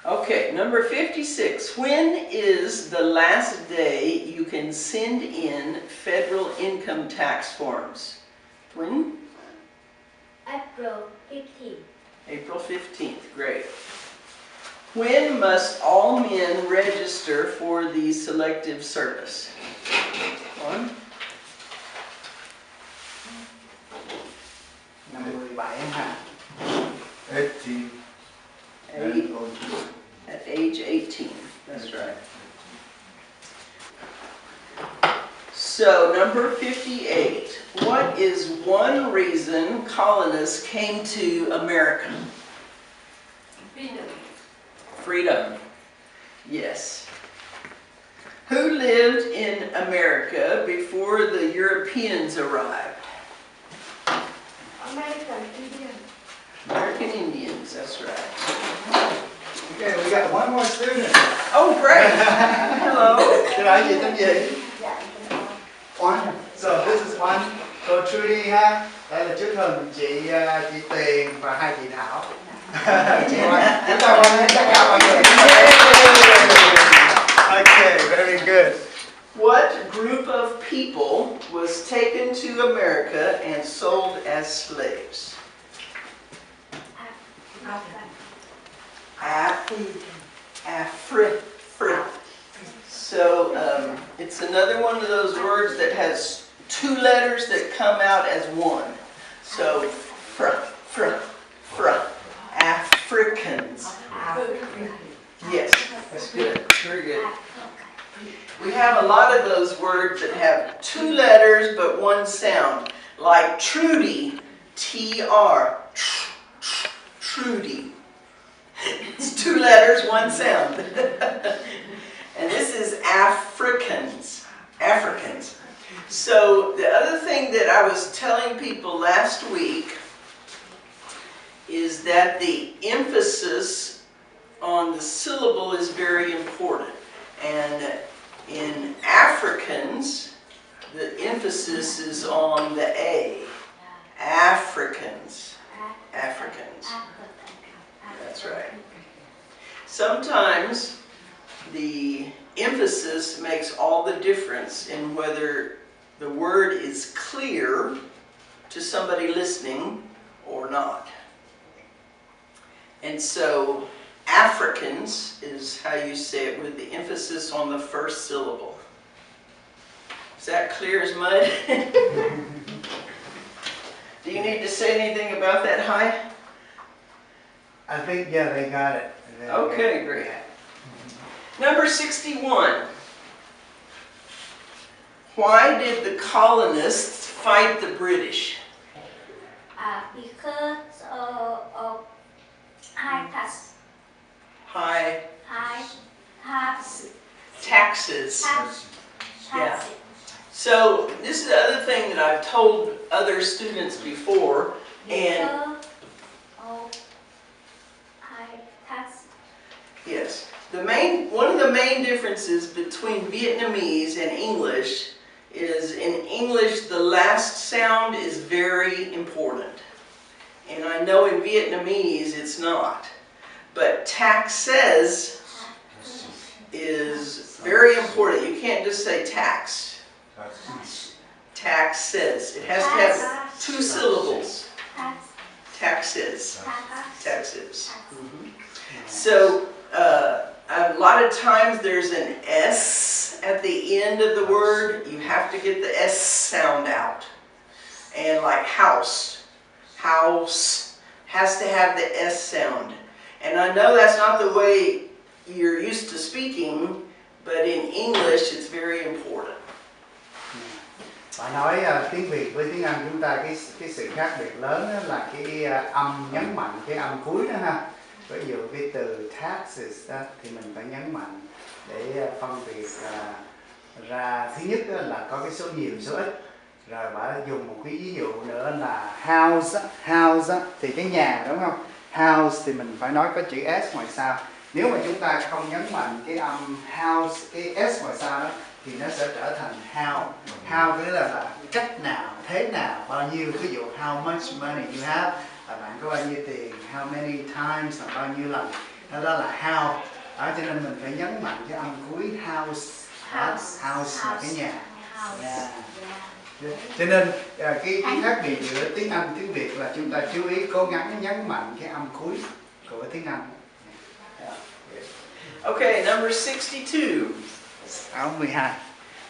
Okay, number 56. When is the last day you can send in federal income tax forms? When? April 15th. April 15th. Great. When must all men register for the selective service? One. Number 17 hả? 18. At age 18. That's right. So, number 58. What is one reason colonists came to America? Freedom. Freedom. Yes. Who lived in America before the Europeans arrived? American Indian. American Indians, that's right. Okay, we got one more student. Oh, great. Hello. Cái đó gì tên gì? One. So this is one. Cô Trudy ha. Đây là chúc mừng chị Tiền và hai chị Thảo. Chị Hoa. Chúng ta quan hết tất cả mọi người. Okay, very good. What group of people was taken to America and sold as slaves? Afri. So it's another one of those words that has two letters that come out as one. So Africans. Yes, that's good. Very good. We have a lot of those words that have two letters but one sound. Like Trudy, T-R, Trudy. It's two letters, one sound. And this is Africans. Africans. So the other thing that I was telling people last week is that the emphasis on the syllable is very important. And in Africans, the emphasis is on the A. Africans. Africans. That's right. Sometimes the emphasis makes all the difference in whether the word is clear to somebody listening or not. And so Africans is how you say it with the emphasis on the first syllable. Is that clear as mud? Do you need to say anything about that, Hi? I think, yeah, they got it. Okay, great. Number 61. Why did the colonists fight the British? Because of high tax. High taxes. Yeah. So this is the other thing that I've told other students before, and yes, one of the main differences between Vietnamese and English is in English the last sound is very important, and I know in Vietnamese it's not. But taxes is very important. You can't just say tax. Taxes. It has to have two syllables. Taxes. Taxes. Mm-hmm. So a lot of times there's an S at the end of the word. You have to get the S sound out. And like house. House has to have the S sound. And I know that's not the way you're used to speaking, but in English it's very important. Bà nói tiếng Việt với tiếng Anh chúng ta cái sự khác biệt lớn đó là cái âm nhấn mạnh cái âm cuối đó ha. Ví dụ cái từ taxes đó thì mình phải nhấn mạnh để phân biệt ra thứ nhất là có cái số nhiều số ít. Rồi bà dùng một cái ví dụ nữa là house thì cái nhà đúng không? House thì mình phải nói có chữ S ngoài sau. Nếu mà chúng ta không nhấn mạnh cái âm house, cái S ngoài sau đó thì nó sẽ trở thành how. How nghĩa là cách nào, thế nào, bao nhiêu. Ví dụ how much money you have, là bạn có bao nhiêu tiền, how many times là bao nhiêu lần. đó là how. Cho nên mình phải nhấn mạnh cái âm cuối house. House là cái nhà. Yeah. Cho nên cái khác biệt giữa tiếng Anh tiếng Việt là chúng ta chú ý cố gắng nhấn mạnh cái âm cuối của tiếng Anh. Okay, number 62. 62.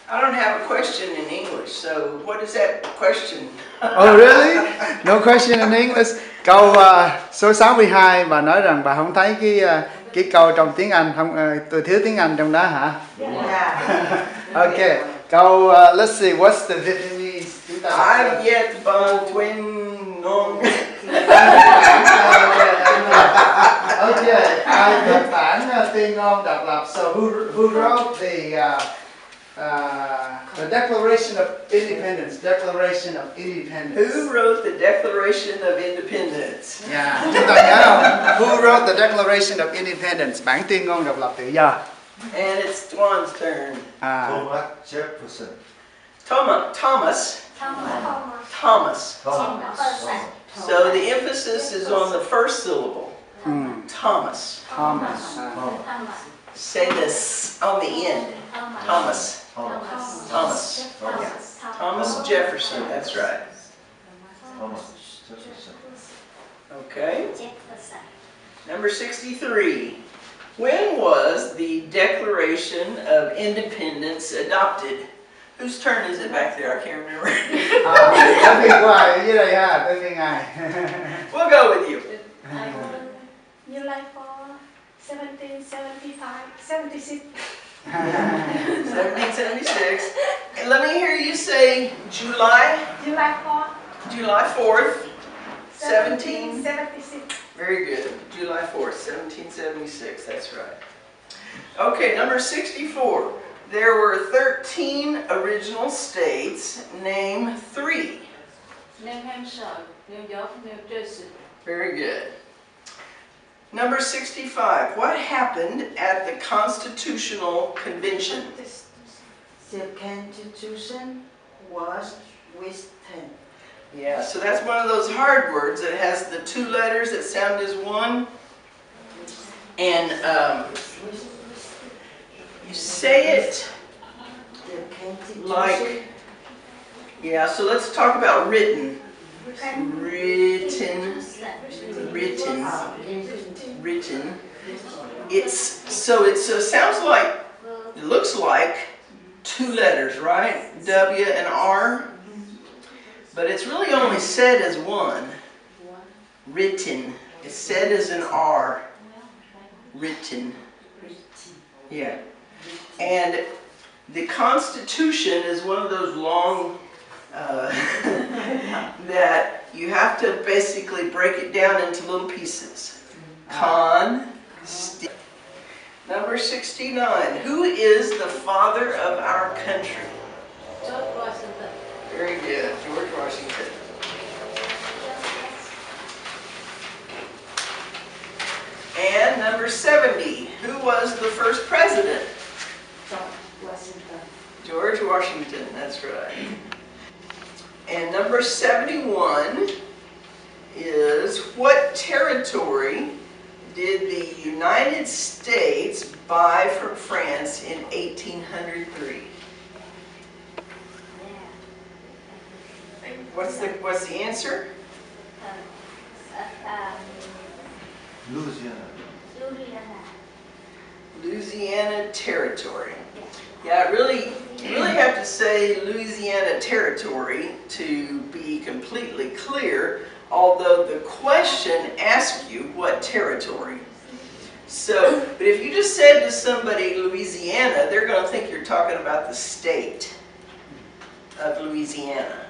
I don't have a question in English, so what is that question? Oh really? No question in English. Câu số 62, bà nói rằng bà không thấy cái câu trong tiếng Anh, không tôi thiếu tiếng Anh trong đó hả? Yeah. Okay. Câu let's see, what's the Vietnamese? I've yet bằng twin non. Okay, Nhật Bản tuyên ngôn độc lập. So who wrote the Declaration of Independence? Declaration of Independence. Who wrote the Declaration of Independence? Yeah, chúng ta nhớ không? Who wrote the Declaration of Independence? Bản tuyên ngôn độc lập tự do. And it's Tuan's turn. Thomas Jefferson. Thomas. So the emphasis is on the first syllable. Thomas. Say this on the end. Thomas. Yeah. Thomas Jefferson, that's right. Thomas Jefferson. Okay. Number 63. When was the Declaration of Independence adopted? Whose turn is it back there? I can't remember. Tới phiên của ai ở dưới đây ha, tới phiên ai. We'll go with you. July 4, 1775, 76. 1776. And let me hear you say July 4, July 4th, 17. 1776. Very good. July 4th, 1776. That's right. Okay, number 64. There were 13 original states. Name 3. New Hampshire, New York, New Jersey. Very good. Number 65. What happened at the Constitutional Convention? The Constitution was written. Yeah, so that's one of those hard words that has the 2 letters that sound as one. And you say it like, yeah, so let's talk about written. Written. It sounds like, it looks like 2 letters, right? W and R. But it's really only said as one. Written. It's said as an R. Written. Yeah. And the Constitution is one of those long that you have to basically break it down into little pieces. Number 69. Who is the father of our country? George Washington. Very good, George Washington. And number 70. Who was the first president? George Washington. George Washington, that's right. And number 71 is, what territory did the United States buy from France in 1803? What's the answer? Louisiana. Louisiana Territory. Yeah, you really have to say Louisiana Territory to be completely clear, although the question asks you what territory. So, but if you just said to somebody Louisiana, they're going to think you're talking about the state of Louisiana.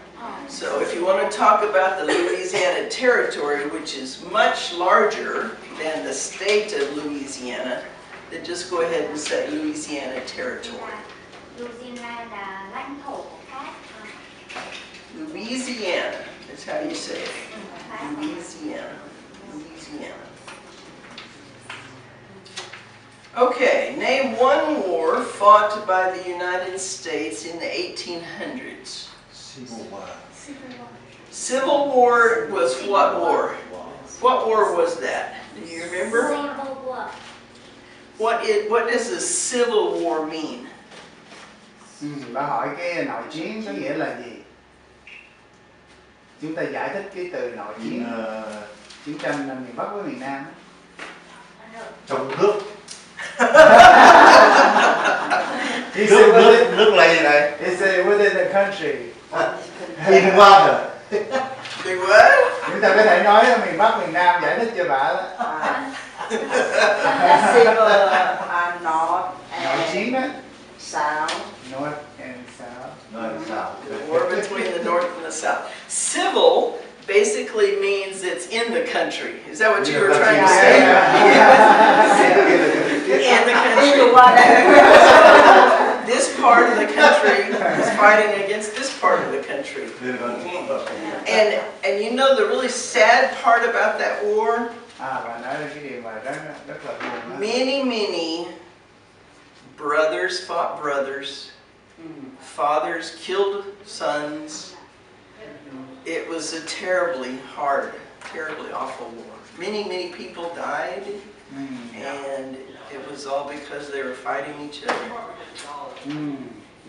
So if you want to talk about the Louisiana Territory, which is much larger than the state of Louisiana, then just go ahead and say Louisiana Territory. Louisiana là lãnh thổ của Pháp. Louisiana, that's how you say it. Louisiana. Louisiana. Okay, name one war fought by the United States in the 1800s. Civil War. Civil War was what war? What war was that? Do you remember? Civil War. What does a Civil War mean? Bà hỏi cái nội chiến có nghĩa là gì? Chúng ta giải thích cái từ nội chiến, chiến tranh miền Bắc với miền Nam. Trong nước. It's nước là gì này? It's within the country. In water. Do what? Chúng ta có thể nói miền Bắc, miền Nam giải thích cho bà đó. Civil North Nội chiến đó. South. North and South. Nói sao? The war between the North and the South. Civil basically means it's in the country. Is that what you were trying to say? In the country. This part of the country is fighting against this part of the country. And you know the really sad part about that war? Bà nói là cái điều mà rất là buồn. Many brothers fought brothers. Fathers killed sons. It was a terribly hard, terribly awful war. Many people died, and it was all because they were fighting each other.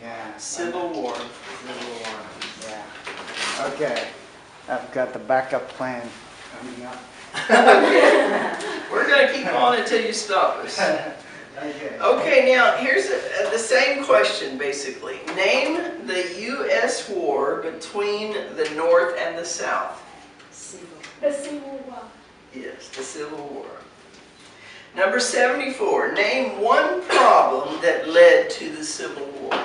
Yeah. Civil War. Civil War. Yeah. Okay. I've got the backup plan coming up. We're going to keep on until you stop us. Okay, now here's the same question basically. Name the U.S. war between the North and the South. The Civil War. Yes, the Civil War. Number 74. Name one problem that led to the Civil War.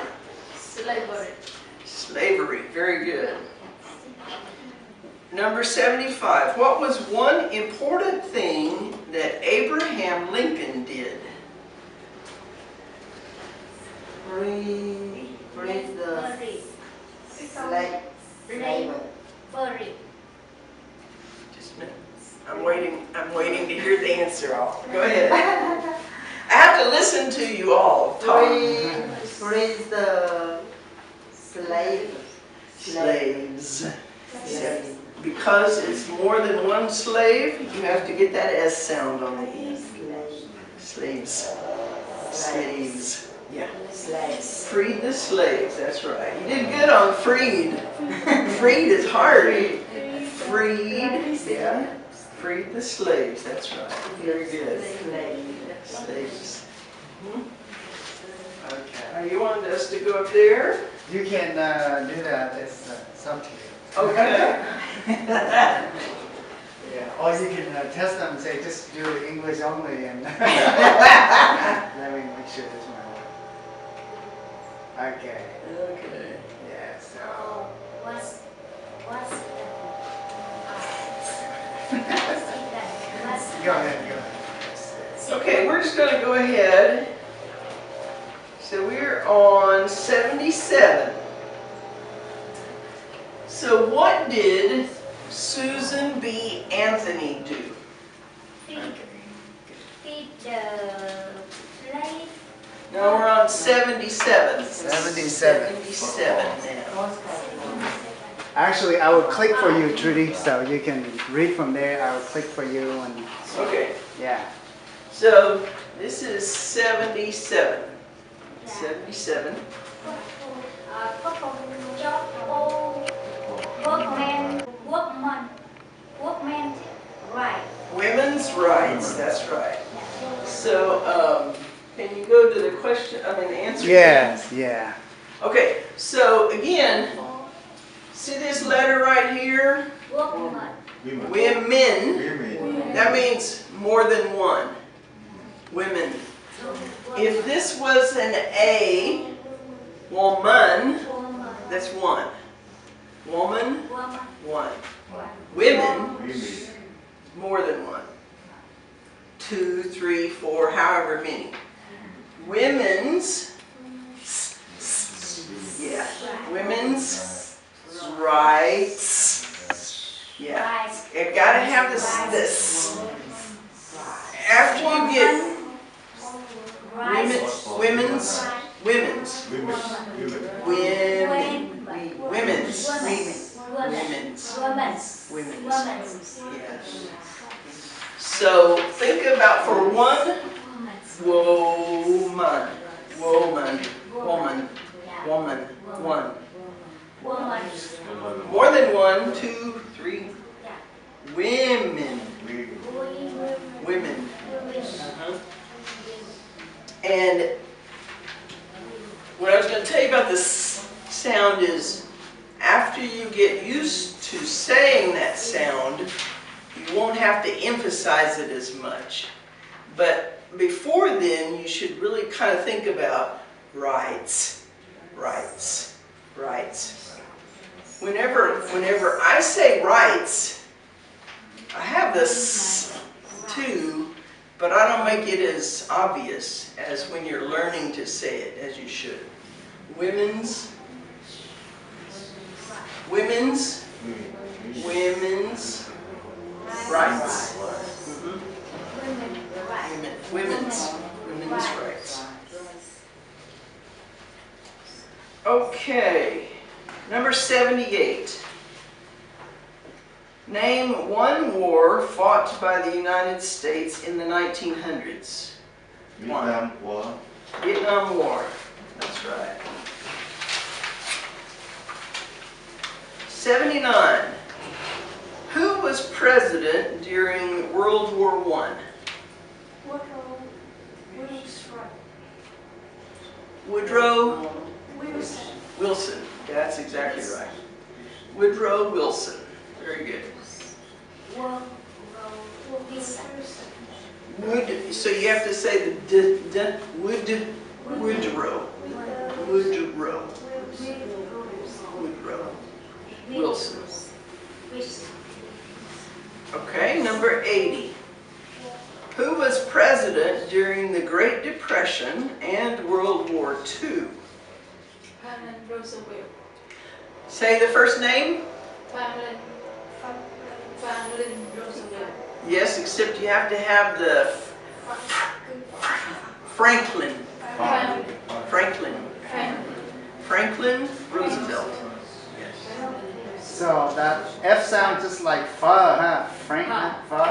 Slavery. Slavery. Very good. Number 75. What was one important thing that Abraham Lincoln did? Free the slave. Slavery. Just a minute. I'm waiting to hear the answer. Go ahead. I have to listen to you all talk. Free the slaves. Yes. Because it's more than one slave, you have to get that S sound on the end. Slaves. Yeah. Slaves. Freed the slaves, that's right. You did good on freed. Freed is hard. Freed, yeah. Freed the slaves, that's right. Very good. Slaves. Okay. You wanted us to go up there? You can do that. It's up to you. Okay. Yeah. Or you can test them and say just do English only, and let me make sure this might work. Okay. Okay. Yeah. So. What's Go ahead. Okay, we're just going to go ahead. So we're on 77. So what did Susan B. Anthony do? Feed the slave. Now we're on 77. 77. 77 now. Actually, I will click for you, Trudy, so you can read from there. I will click for you, and Okay, yeah. so this is 77. 77. Workman right. Women's rights, that's right. So, can you go to the question, the answer? Yes, yeah. Okay, so again, see this letter right here? Workman. Women. That means more than one. Women. If this was an A, woman, that's one. Woman, one. Women, more than one. 2, 3, 4, however many. Women's, yeah. Women's rights. Yeah. It gotta have this. After you get women's. So think about for one, woman, woman, woman, woman, one. Woman. More than one, two, three. Women, women. And what I was going to tell you about this sound is, after you get used to saying that sound, you won't have to emphasize it as much. But before then, you should really kind of think about rights, rights, rights. Whenever I say rights, I have this too, but I don't make it as obvious as when you're learning to say it as you should. Women's, women's, women's rights. Women's rights. Okay, number 78. Name one war fought by the United States in the 1900s. Vietnam War. Vietnam War. That's right. 79. Who was president during World War I? Woodrow Wilson. That's exactly right. Woodrow Wilson. Very good. Wood. So you have to say the Woodrow. Woodrow. Woodrow Wilson. Okay, number 80. Who was president during the Great Depression and World War II? Roosevelt. Say the first name? Roosevelt. Yes, except you have to have the Franklin. Franklin Roosevelt. So that F sounds just like pho, huh? Frank, pho.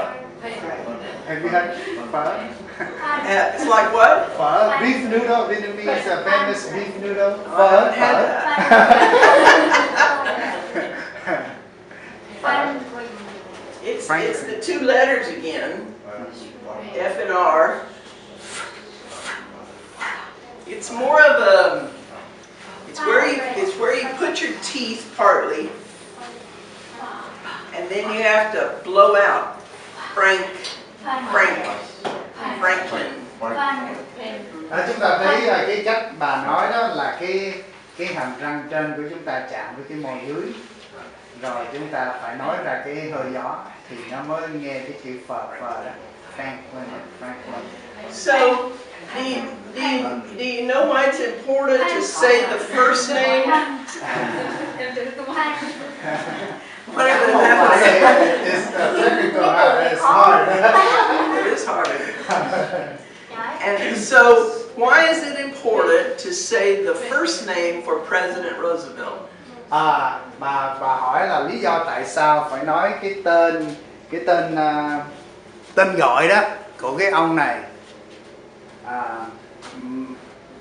Have you had pho? It's like what? Pho, beef noodle, Vietnamese famous beef noodle. Oh, I haven't had that. It's the two letters again, F and R. It's more of a, it's where you put your teeth partly, and then you have to blow out Franklin. Chúng ta thấy là cái cách bà nói đó là cái hàm răng trên của chúng ta chạm với cái môi dưới, rồi chúng ta phải nói ra cái hơi gió thì nó mới nghe cái chữ phờ đó. Franklin. So, do you know why it's important to say the first name? Whatever the matter It's technical, it's hard. It is hard. And so, why is it important to say the first name for President Roosevelt? Bà hỏi là lý do tại sao phải nói cái tên gọi đó của cái ông này.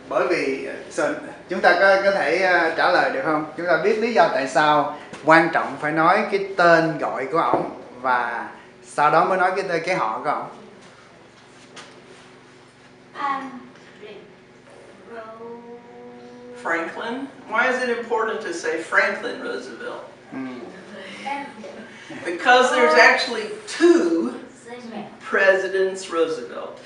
Bởi vì chúng ta có thể trả lời được không? Chúng ta biết lý do tại sao quan trọng phải nói cái tên gọi của ổng và sau đó mới nói cái họ của ổng. Franklin? Why is it important to say Franklin Roosevelt? Because there's actually two Presidents Roosevelt.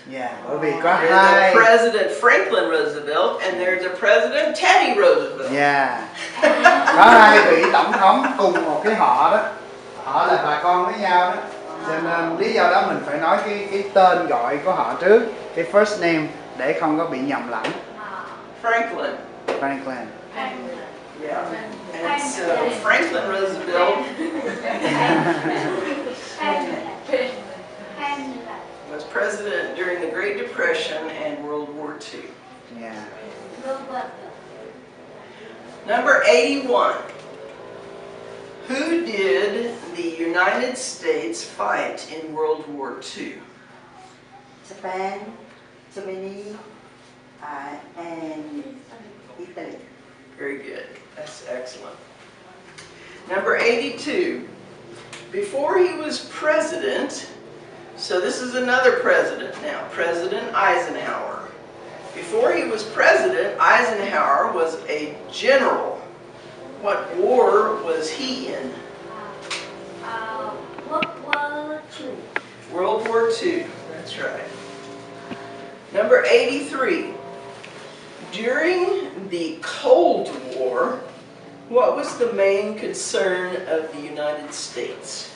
Bởi vì có There's hai. a President Franklin Roosevelt and there's a President Teddy Roosevelt. Có hai vị tổng thống cùng một cái họ đó. Họ là bà con với nhau đó. Cho nên lý do đó mình phải nói cái tên gọi của họ trước, cái first name để không có bị nhầm lẫn. Franklin. Yeah. And so Franklin Roosevelt was president during the Great Depression and World War II. Number 81. Who did the United States fight in World War II? Japan, Germany, and Italy. Very good. That's excellent. Number 82. Before he was president, so this is another president now, President Eisenhower. Before he was president, Eisenhower was a general. What war was he in? World War II. World War II. That's right. Number 83. During the Cold War, what was the main concern of the United States?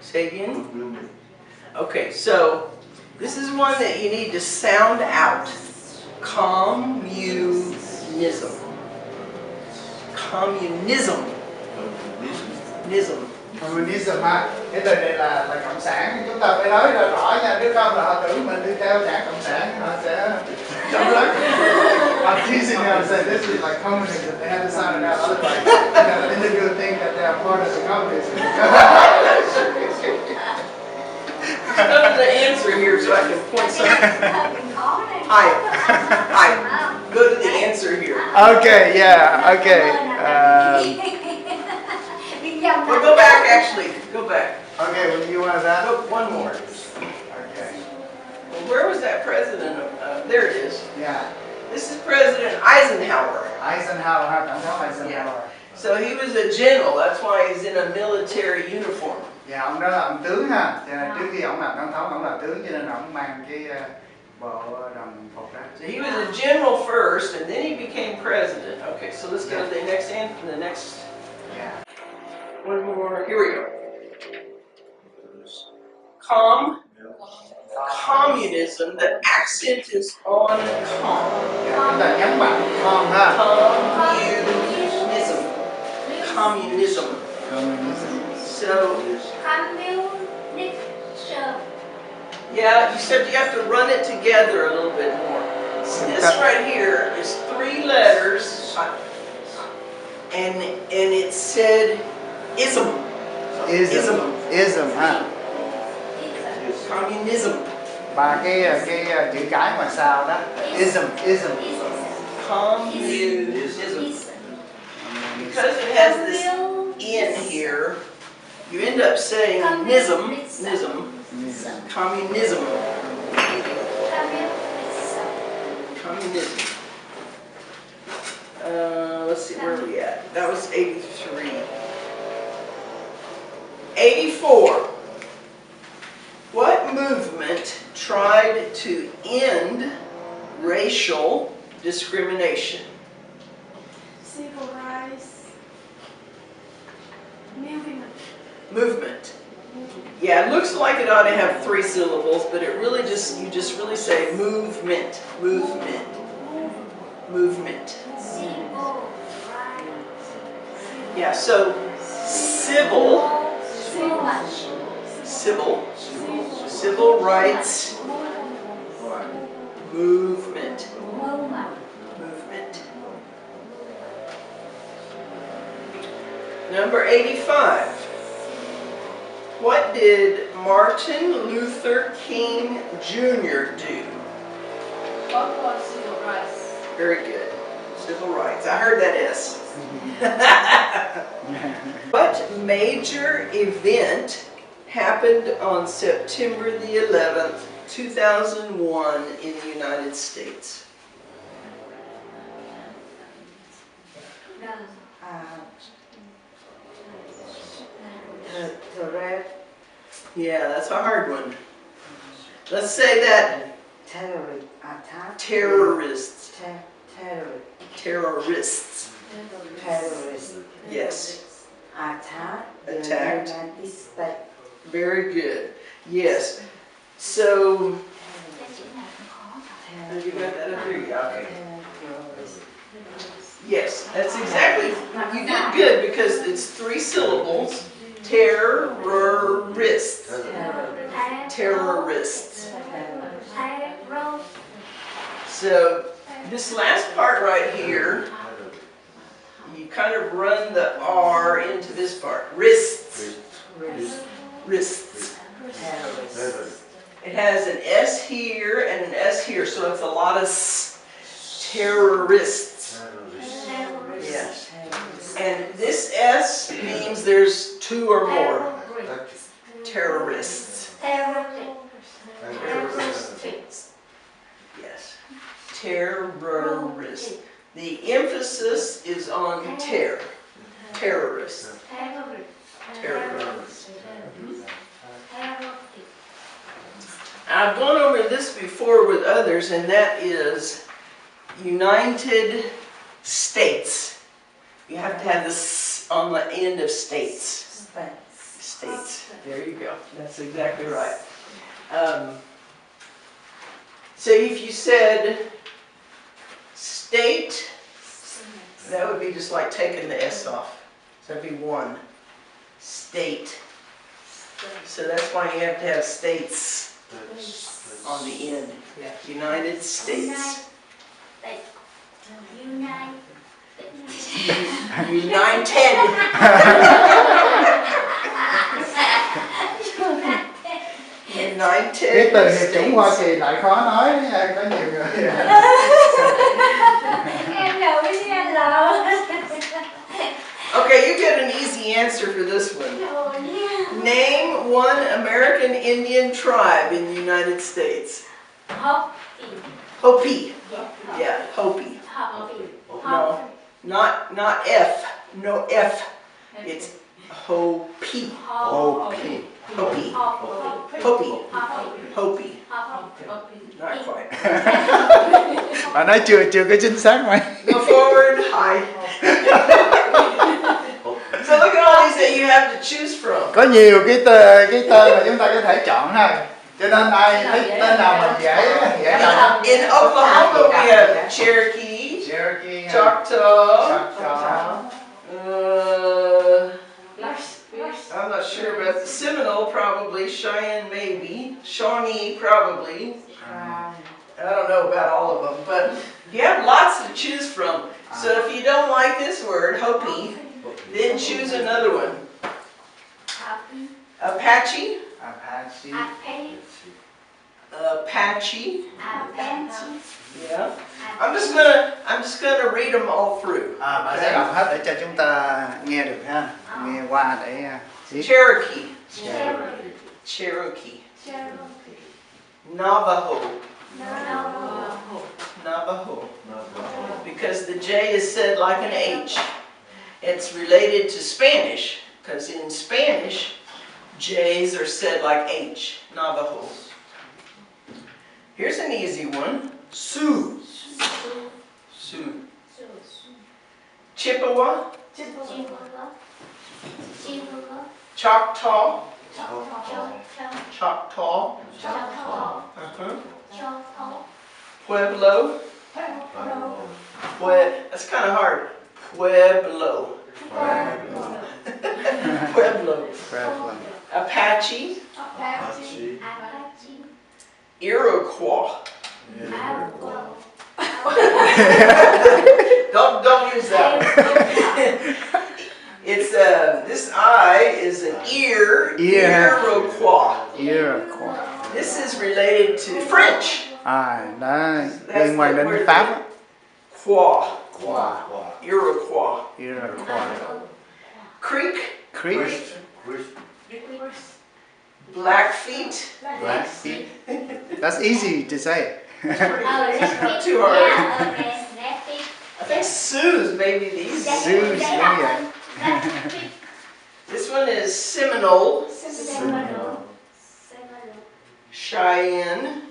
Say again? Okay, so this is one that you need to sound out. Communism. Communism. Nism. Communism ha, cái từ này là cộng sản, chúng ta phải nói rõ nha, nếu không là họ tưởng mình đi theo đảng cộng sản, họ sẽ chống đối. I'm teasing them and say this is like communism. They have to sound it out, otherwise individual think that they are part of the communism. Go to the answer here so I can point something. Hi. Go to the answer here. Okay, yeah, okay. Well, go back actually. Go back. Okay, well, you want that? Go one more. Okay. Well, where was that president? There it is. Yeah. This is President Eisenhower. Eisenhower, tổng thống Eisenhower. Yeah. So he was a general. That's why he's in a military uniform. Dạ, ông đó là ông tướng ha. Cho nên trước khi ông làm tổng thống, ông là tướng cho nên ông mang cái bộ đồng phục đó. So he was a general first, and then he became president. Okay, so let's go to the next Yeah. One more. Here we go. Communism. The accent is on com. Chúng ta nhấn mạnh com ha. Communism. Communism. Communism. So, Communism. yeah, you said you have to run it together a little bit more. So this right here is 3 letters, and it said ism. Ism ha. Communism. Và cái chữ cái ngoài sau đó. Ism. Communism. Because it has this in here, you end up saying nism. Communism. Communism. Let's see, where are we at? That was 83. 84. What movement tried to end racial discrimination? Civil rights. Movement. Yeah, it looks like it ought to have 3 syllables, but it really you just really say movement. Yeah, so civil rights movement. Number 85. What did Martin Luther King Jr. do? What was civil rights? Very good. Civil rights. I heard that S. What major event happened on September the 11th, 2001 in the United States? Yeah, that's a hard one. Let's say that terrorists. Yes. Attacked. Very good. Yes. So, have you got that up there? Yeah, okay. Yes, that's exactly. You did good because it's 3 syllables. Terrorists. Terrorists. So this last part right here, you kind of run the R into this part. Wrists. Wrists. It has an S here and an S here, so it's a lot of terrorists. Yes. And this S means there's two or more. Terrorists. Yes. Terrorist. The emphasis is on terror. Terrorist. Terrorist. I've gone over this before with others, and that is United States. You have to have this on the end of states. States. There you go. That's exactly right. So if you said state, that would be just like taking the S off. So that'd be one. State. So that's why you have to have states on the end. Yeah. United States. United. United. Cái từ hiệp chủng Hoa Kỳ lại khó nói, có nhiều người. Em đầu với anh lờ. Okay, you get an easy answer for this one. Name one American Indian tribe in the United States. Hopi. Yeah, Hopi. No, not F. No F. It's Hopi. Hopi. Hopi. Hopi. Hopi. Not quite. Bạn nói chưa có chính xác mấy. Go forward. Hi. So look at all these that you have to choose from. Có nhiều cái tên mà chúng ta có thể chọn ha. Cho nên ai thấy tên nào mình dễ chọn. In Oklahoma we have Cherokee, Choctaw. I'm not sure about the Seminole, probably. Cheyenne, maybe. Shawnee, probably. I don't know about all of them, but you have lots to choose from. So if you don't like this word, Hopi, then choose another one. Apache. Yeah. I'm just gonna read them all through. Bạn sẽ đọc hết để cho chúng ta nghe được ha. Nghe qua để biết. Cherokee. Navajo. Because the J is said like an H. It's related to Spanish, because in Spanish, J's are said like H. Navajo. Here's an easy one. Sioux. Chippewa. Choctaw. Pueblo. That's kind of hard. Pueblo. Apache. Iroquois. Don't use that. It's this I is an ear. Iroquois. This is related to French. Đó liên quan đến Pháp. Iroquois. Creek. Blackfeet. That's easy to say. It's not too hard. I think Sioux's maybe these. Sioux's, yeah. This one is Seminole. Cheyenne.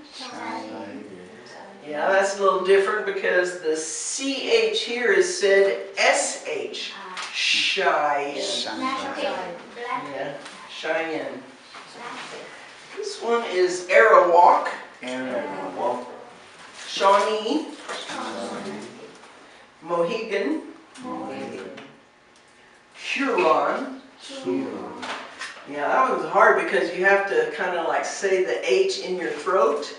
Yeah, that's a little different because the CH here is said SH. Cheyenne. Yeah, Cheyenne. This one is Arawak. Shawnee. Mohegan. Huron. Yeah, that one's hard because you have to kind of like say the H in your throat.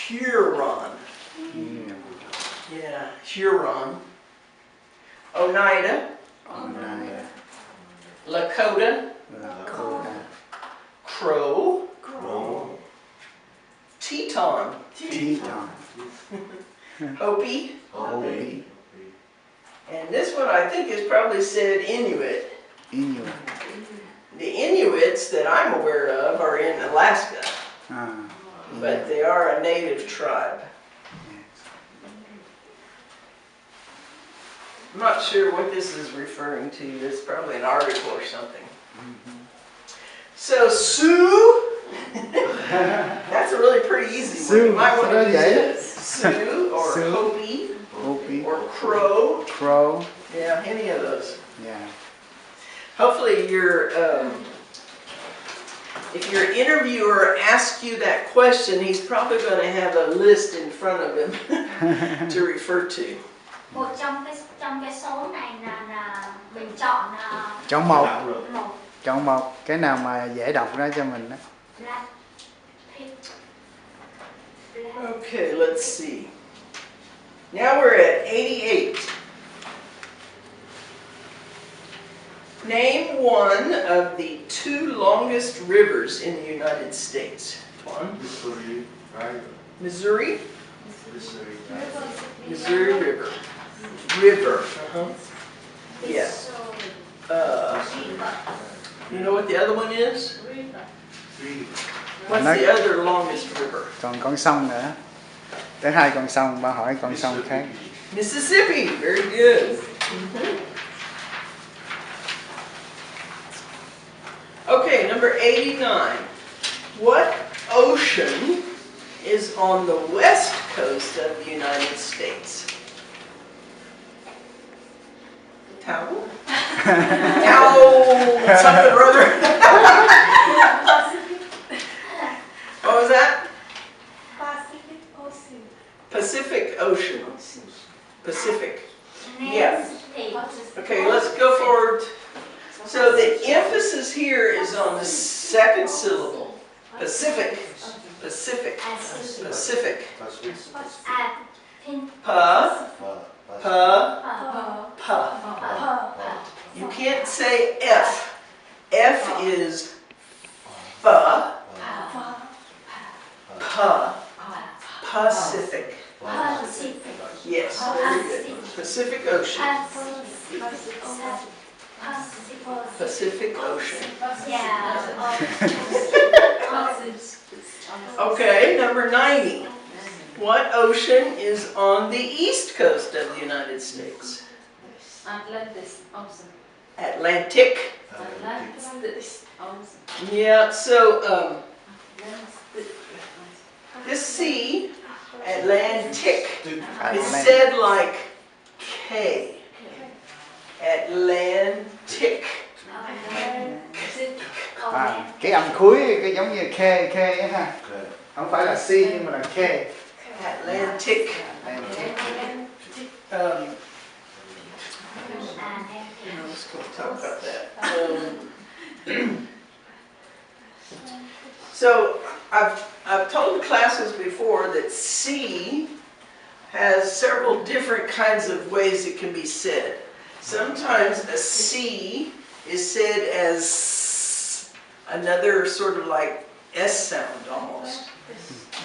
Huron. Yeah, Huron. Oneida. Lakota. Crow. Teton. Teton. Hopi. Hopi. And this one I think is probably said Inuit. Inuit. The Inuits that I'm aware of are in Alaska, but they are a native tribe. I'm not sure what this is referring to. It's probably an article or something. So Sioux, that's a really pretty easy one. You might want to use this. Sioux or Hopi, or Crow. Crow. Yeah, any of those. Yeah. Hopefully if your interviewer asks you that question, he's probably going to have a list in front of him to refer to. Một trong cái số này là mình chọn Chọn một cái nào mà dễ đọc ra cho mình đó. Okay, let's see. Now we're at 88. Name one of the two longest rivers in the United States. One. Missouri, right? Missouri? Missouri, Missouri River. River. Yes. You know what the other one is? What's the other longest river? Còn con sông nữa. Tới hai con sông, ba hỏi con sông khác. Mississippi. Very good. Okay, number 89. What ocean is on the west coast of the United States? Towel? Towel something or other. What was that? Pacific Ocean. Pacific. Yeah. Okay, let's go forward. So the emphasis here is on the second syllable. Pacific. Pacific. Pacific. Pa. Pa. Pa. You can't say F. F is fa. Pa. Pacific. Yes, very good. Pacific Ocean. Pacific Ocean. Okay, number 90. What ocean is on the east coast of the United States? Atlantic. Yeah, so this C, Atlantic, is said like K. Atlantic. Cái âm cuối cái giống như K á ha. Không phải là C nhưng mà là K. Atlantic. Let's go talk about that. So I've told the classes before that C has several different kinds of ways it can be said. Sometimes a C is said as another sort of like S sound almost.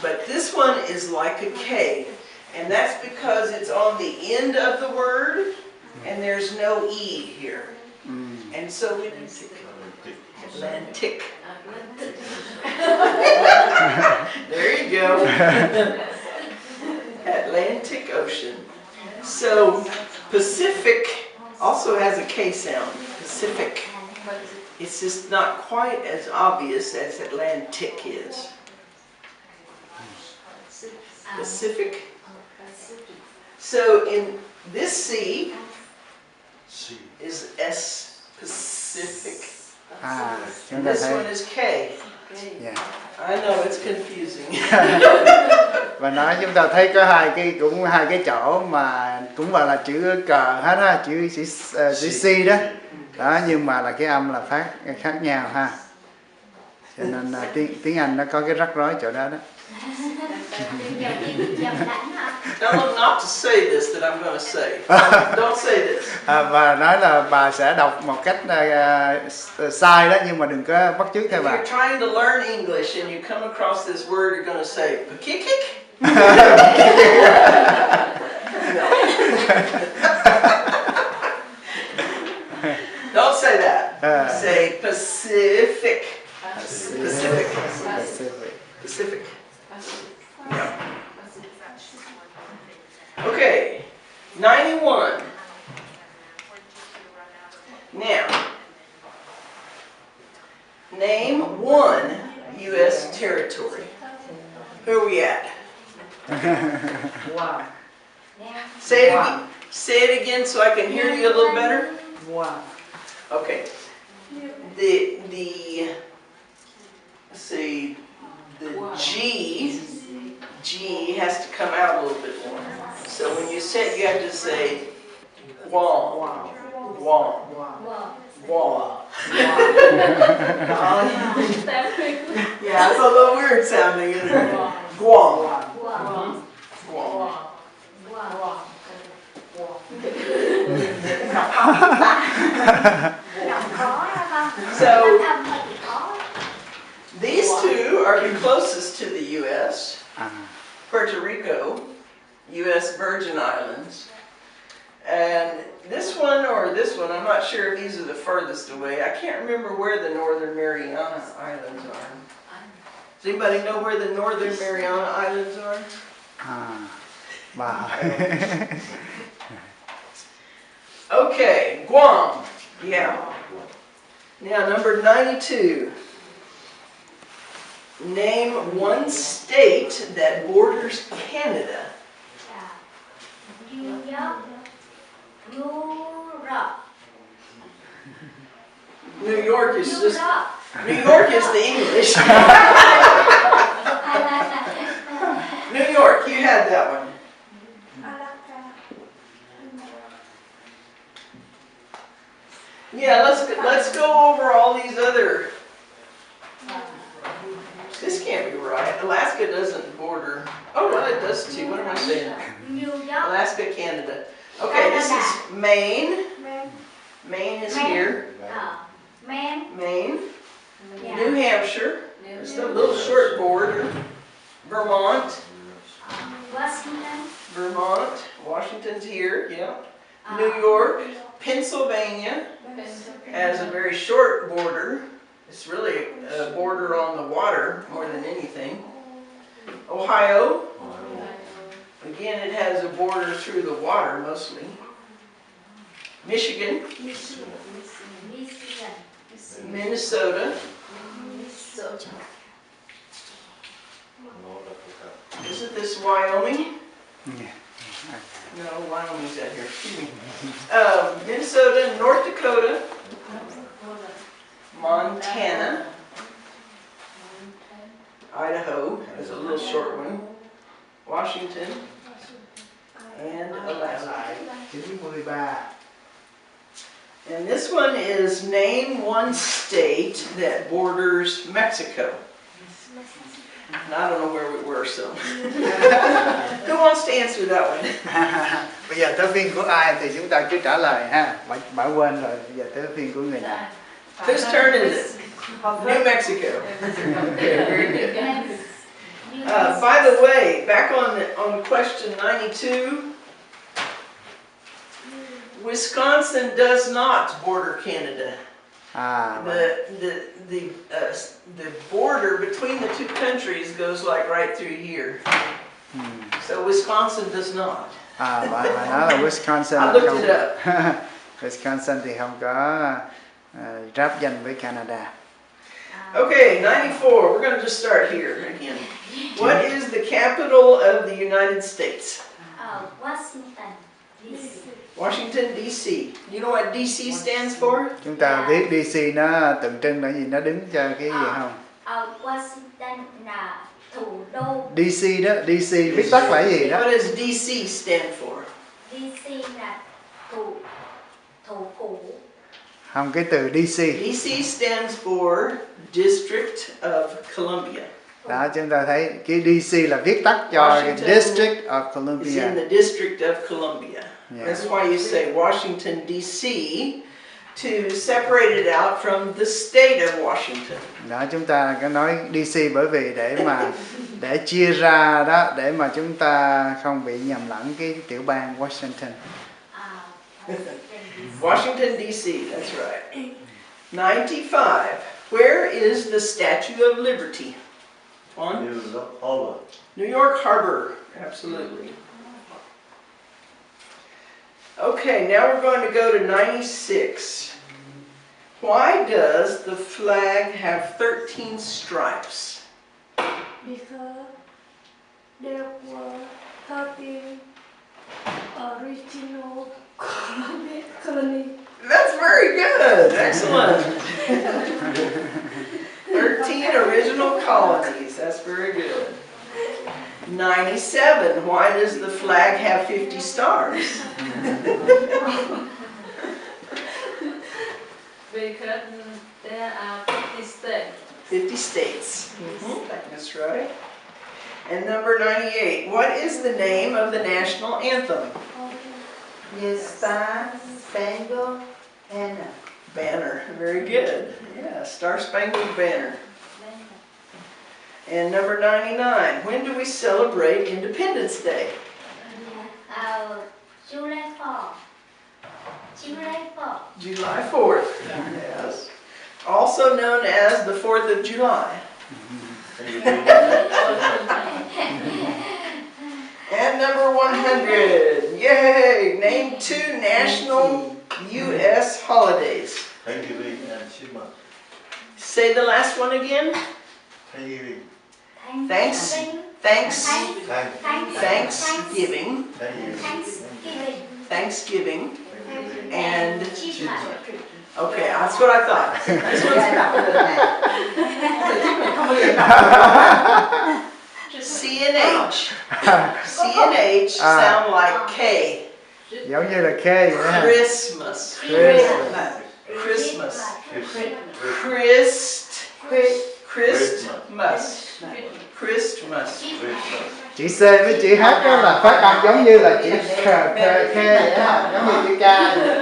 But this one is like a K, and that's because it's on the end of the word and there's no E here. And so we Atlantic. There you go. Atlantic Ocean. So Pacific also has a K sound. Pacific. It's just not quite as obvious as Atlantic is. Pacific. So in this C is S. Pacific. And this one is K. Yeah. I know it's confusing. Và nói chúng ta thấy có hai cái chỗ mà cũng gọi là chữ cờ hết á, chữ C đó. Đó, nhưng mà là cái âm là phát khác nhau ha. Cho nên tiếng Anh nó có cái rắc rối chỗ đó đó. Tell them not to say this that I'm going to say. Don't say this. Và nói là bà sẽ đọc một cách sai đó, nhưng mà đừng có bắt chước theo If bà. you're trying to learn English and you come across this word, you're going to say, "Pakikik." Don't say that. Say Pacific. Pacific. Pacific. Yeah. Okay, 91. Now, name one U.S. territory. Who are we at? Wow. Say it again. Say it again so I can hear you a little better. Wow. Okay. The let's see, the G has to come out a little bit more. So when you say it, you have to say Guam. Wow. Guam. Wow. Guam. Yeah, It's a little weird sounding, isn't it? Guam. Wow. Guam. Wow. So these two are the closest to the U.S. Puerto Rico, U.S. Virgin Islands, and this one or this one, I'm not sure if these are the furthest away. I can't remember where the Northern Mariana Islands are. Does anybody know where the Northern Mariana Islands are? Bà. Okay, Guam. Yeah. Now, number 92. Name one state that borders Canada. New York. New York is just... New York is the English. New York, you had that one. Yeah, let's go over all these other. This can't be right. Alaska doesn't border. Oh, well, it does too. What am I saying? New York. Alaska, Canada. Okay, this is Maine. Maine is here. Maine. Maine. Yeah. New Hampshire. Just a little short border. Vermont. Washington. Vermont. Washington's here. Yeah. New York. Pennsylvania has a very short border. It's really a border on the water more than anything. Ohio. Again, it has a border through the water mostly. Michigan. Minnesota. Isn't this Wyoming? No, Wyoming's out here. Excuse me. Minnesota, North Dakota, Montana, Idaho is a little short one, Washington, and Alaska. 93. And this one is name one state that borders Mexico. And I don't know where we were, so. Who wants to answer that one? Bây giờ tới phiên của ai thì chúng ta cứ trả lời ha. Bà quên rồi, bây giờ tới phiên của người nào. Whose turn is it? New Mexico. Very good. By the way, back on question 92, Wisconsin does not border Canada. The border between the two countries goes like right through here. So Wisconsin does not. Bà nói là Wisconsin I looked it up. Wisconsin thì không có giáp danh với Canada. Okay, 94. We're going to just start here again. What is the capital of the United States? Washington, D.C. Washington, D.C. You know what D.C. stands for? Chúng ta biết DC nó tượng trưng là gì, nó đứng cho cái gì không? Washington là thủ đô. DC đó, DC viết tắt là gì đó? What does D.C. stand for? D.C. là thủ phủ. Không, cái từ DC. D.C. stands for District of Columbia. Đó, chúng ta thấy cái DC là viết tắt cho cái District of It's Columbia. in the District of Columbia. Yeah. That's why you say Washington, D.C. to separate it out from the state of Washington. Đó, chúng ta có nói DC bởi vì để chia ra đó, để mà chúng ta không bị nhầm lẫn cái tiểu bang Washington. Washington, D.C., that's right. 95. Where is the Statue of Liberty? On? New York Harbor, absolutely. Okay, now we're going to go to 96. Why does the flag have 13 stripes? Because there were 13 original colonies. That's very good. Excellent. 13 original colonies. That's very good. 97. Why does the flag have 50 stars? Because there are 50 states. 50 states. That's right. And number 98. What is the name of the national anthem? Star Spangled Banner. Banner. Very good. Yeah, Star Spangled Banner. And number 99. When do we celebrate Independence Day? July 4th. July 4th. July 4th. Yes. Also known as the 4th of July. And number 100. Yay! Name 2 national U.S. holidays. Thanksgiving and Christmas. Say the last one again. Thanksgiving. Thanksgiving. Thanksgiving. And okay, that's what I thought. C and H. C and H sound like K. Giống như là K vậy ha. Christmas. Christmas. Christmas. Christmas. Chữ C với chữ H đó là phát âm giống như là chữ K vậy đó, giống như chữ K vậy.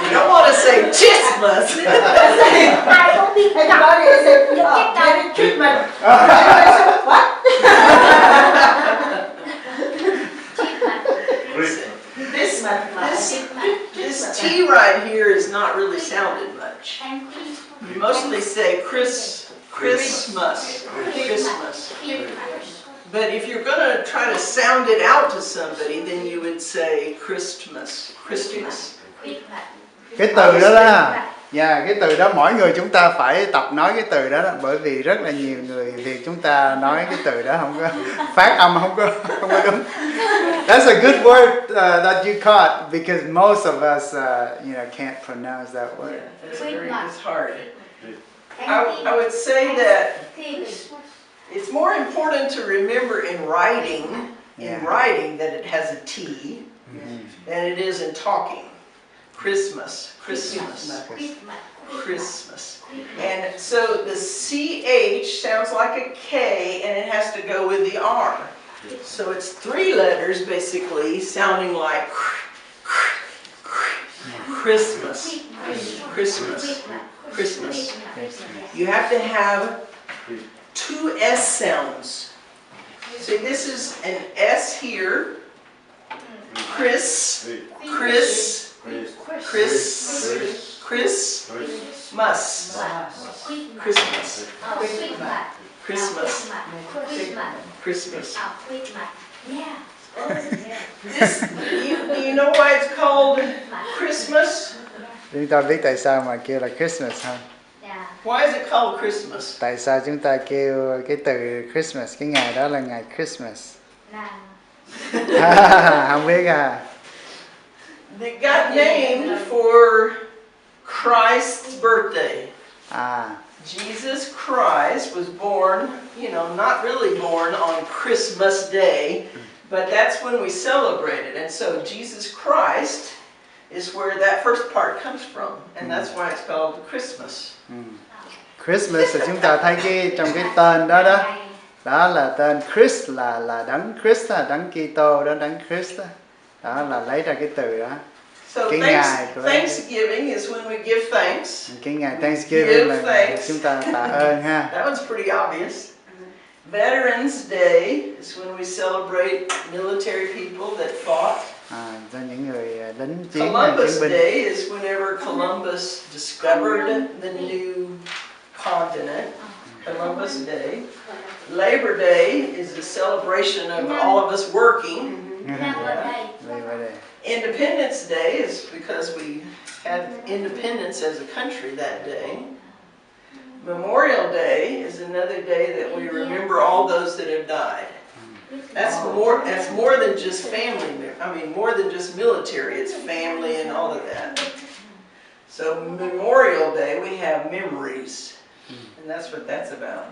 You don't want to say Christmas. Ai cũng biết đọc những cái Treatment. This T right here is not really sounded much. You mostly say Christmas. But if you're going to try to sound it out to somebody, then you would say Christmas. Cái từ đó cái từ đó mỗi người chúng ta phải tập nói cái từ đó, bởi vì rất là nhiều người Việt chúng ta nói cái từ đó không có phát âm không có đúng. That's a good word that you caught because most of us can't pronounce that word. It's hard. I would say that it's more important to remember in writing that it has a T than it is in talking. Christmas. And so the CH sounds like a K and it has to go with the R. So it's 3 letters basically sounding like Christmas. You have to have 2 S sounds. See, this is an S here. Christmas. Yeah. You know why it's called Christmas? Chúng ta biết tại sao mà kêu là Christmas không? Why is it called Christmas? Tại sao chúng ta kêu cái từ Christmas, cái ngày đó là ngày Christmas? Không biết à? They got named for Christ's birthday. Jesus Christ was born, not really born on Christmas Day, but that's when we celebrate it. And so Jesus Christ is where that first part comes from, and that's why it's called Christmas. Christmas là chúng ta thấy cái trong cái tên đó đó. Đó là tên Christ là đấng Christ, là đấng Kitô đó, đấng Christ đó. Đó là lấy ra cái từ đó. So Cái ngày của Thanksgiving is when we give thanks. cái ngày Thanksgiving là ngày chúng ta tạ ơn ha. That one's pretty obvious. Veterans Day is when we celebrate military people that fought. Cho những người lính chiến, Columbus chiến binh. Day is whenever Columbus discovered the new continent. Columbus Day. Labor Day is a celebration of all of us working. Labor Day. Independence Day is because we had independence as a country that day. Memorial Day is another day that we remember all those that have died. That's more than just family. I mean, more than just military. It's family and all of that. So Memorial Day, we have memories, and that's what that's about.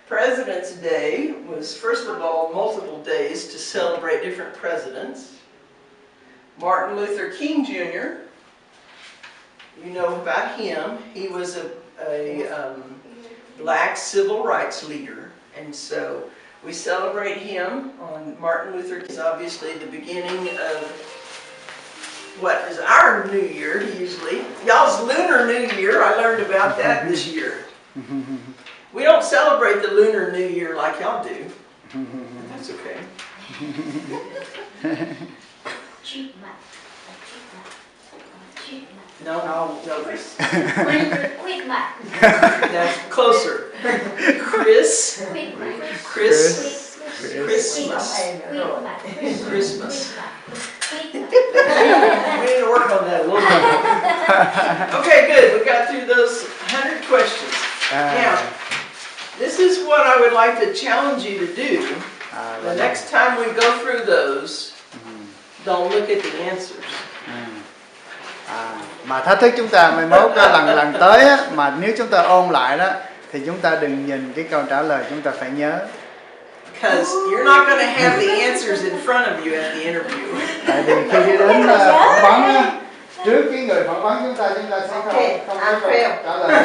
President's Day was, first of all, multiple days to celebrate different presidents. Martin Luther King Jr., you know about him. He was a black civil rights leader, and so we celebrate him on Martin Luther King. Is obviously the beginning of what is our New Year usually. Y'all's Lunar New Year, I learned about that this year. We don't celebrate the Lunar New Year like y'all do. That's okay. No. That's closer. Christmas. We need to work on that a little bit. Okay, good. We got through those 100 questions. Now, this is what I would like to challenge you to do. The next time we go through those, don't look at the answers. Mà thách thức chúng ta mai mốt lần tới á, mà nếu chúng ta ôn lại đó thì chúng ta đừng nhìn cái câu trả lời, chúng ta phải nhớ. Because you're not going to have the answers in front of you at the interview. Tại vì khi đi đến phỏng vấn á, trước cái người phỏng vấn chúng ta sẽ không có câu trả lời.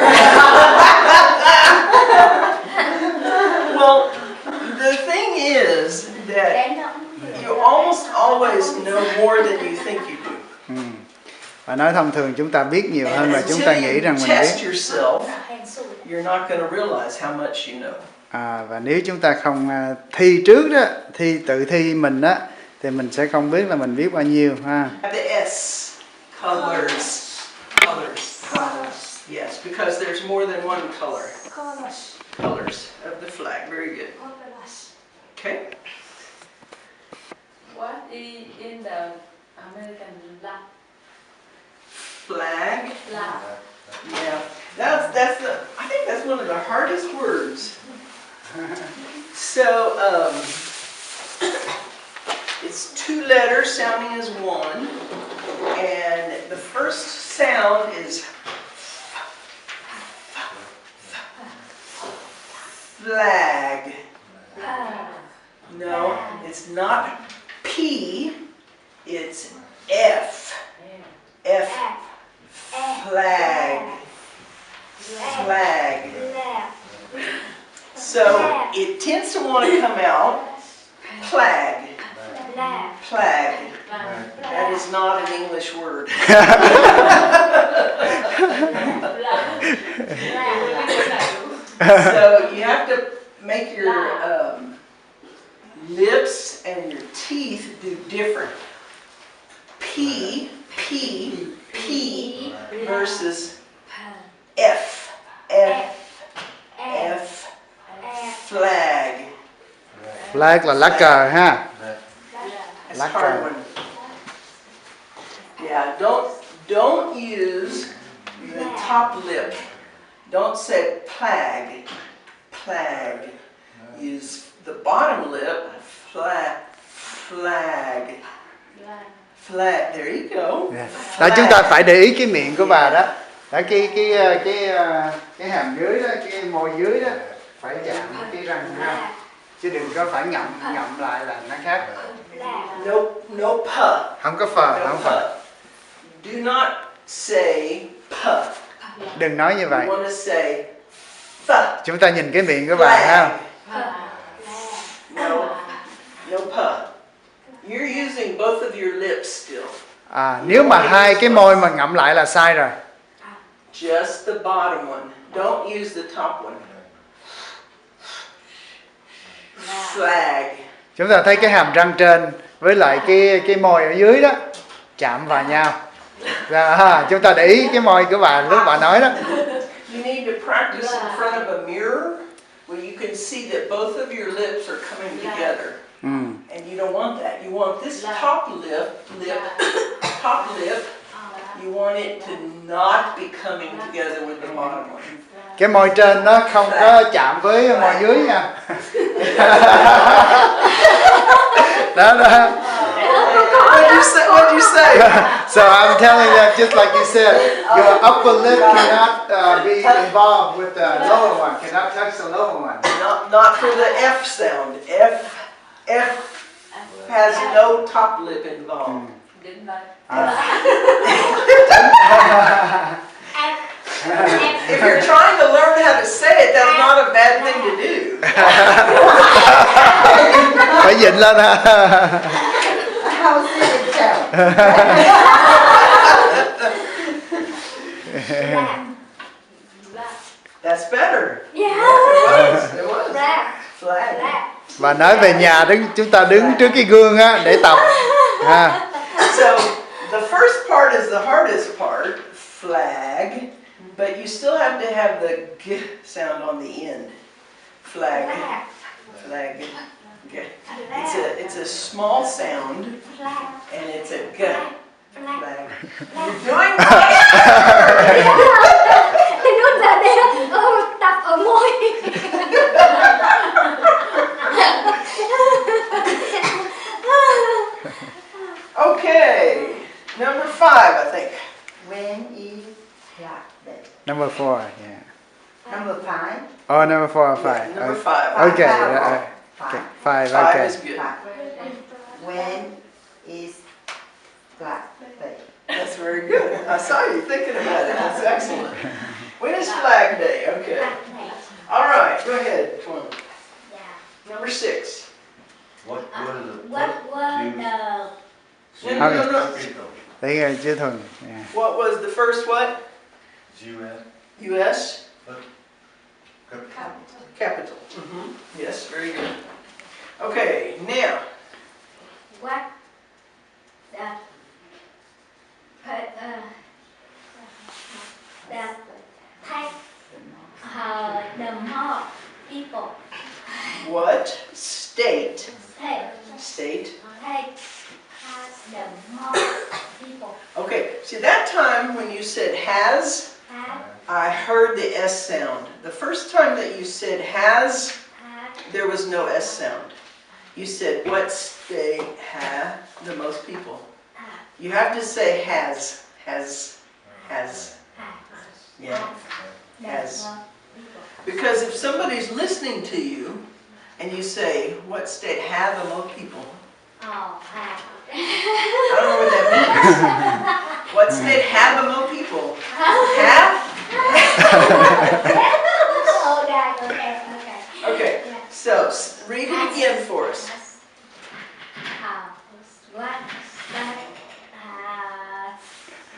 Well, the thing is that you almost always know more than you think you do. Và nói thông thường chúng ta biết nhiều hơn là chúng ta nghĩ rằng mình test biết. yourself, you're not going to realize how much you know. Và nếu chúng ta không thi trước đó, tự thi mình đó, thì mình sẽ không biết là mình biết bao nhiêu ha. The S, colors. Yes, because there's more than one color. Colors of the flag. Very good. Okay. What is in the American flag? Flag. Yeah, that's the. I think that's one of the hardest words. So it's two letters sounding as one, and the first sound is flag. No, it's not P. It's F. F. Flag. Flag. So it tends to want to come out flag. Flag. That is not an English word. So you have to make your lips and your teeth do different. P versus F. Flag. Flag là lá cờ ha. That's a hard one. Yeah, don't use the top lip. Don't say plag. Use the bottom lip. Flag. There you go. Đó, chúng ta phải để ý cái miệng của bà đó. Đó, cái hàm dưới đó, cái môi dưới đó phải chạm cái răng ha. Chứ đừng có phải ngậm lại là nó khác. No puh. Không có phờ, không phờ. Do not say p. Đừng nói như vậy. You want to say f. Chúng ta nhìn cái miệng của bạn ha. No, no p. You're using both of your lips still. Nếu mà hai cái môi mà ngậm lại là sai rồi. Just the bottom one. Don't use the top one. Flag. Chúng ta thấy cái hàm răng trên với lại cái môi ở dưới đó chạm vào nhau. Chúng ta để ý cái môi của bà lúc bà nói đó. You need to practice in front of a mirror where you can see that both of your lips are coming together. And you don't want that. You want this top lip, you want it to not be coming together with the bottom one. Cái môi trên nó không có chạm với môi dưới nha. Đó. What'd you say? So I'm telling you, just like you said, your upper lip cannot be involved with the lower one, cannot touch the lower one. Not for the F sound. F has no top lip involved. If you're trying to learn how to say it, that's not a bad thing to do. Phải dịnh lên ha. How's it sound? That's better. Yeah. It was. Flag. Và nói về nhà chúng ta đứng trước cái gương á để tập. So the first part is the hardest part, flag, but you still have to have the g sound on the end. Flag. Okay. It's a small sound, and it's a g. Flag. You're doing Thì lúc giờ đây tập ở môi. Okay, number 5, I think. When is flag day? Number 4, yeah. Number 5. Oh, number 4 or 5. Yeah, number 5. Okay, Five. 5, 5 okay. is good. When is flag day? That's very good. I saw you thinking about it. That's excellent. When is Flag Day? Okay. All right, go ahead. Come on. Number 6. What were What were the No. Đấy là chữ thuần. Yeah. What was the first what? US? U.S. Capital. Capital. Yes, very good. Okay, now. what the take the more people What state take has the more people Okay, see that time when you said has, have I heard the S sound. The first time that you said has, there was no S sound. You said what state had the most people. You have to say has. Yeah, has. Because if somebody's listening to you and you say, what state had the most people? have I don't know what that means. What state had the most people? Have? Okay, so read it again for us.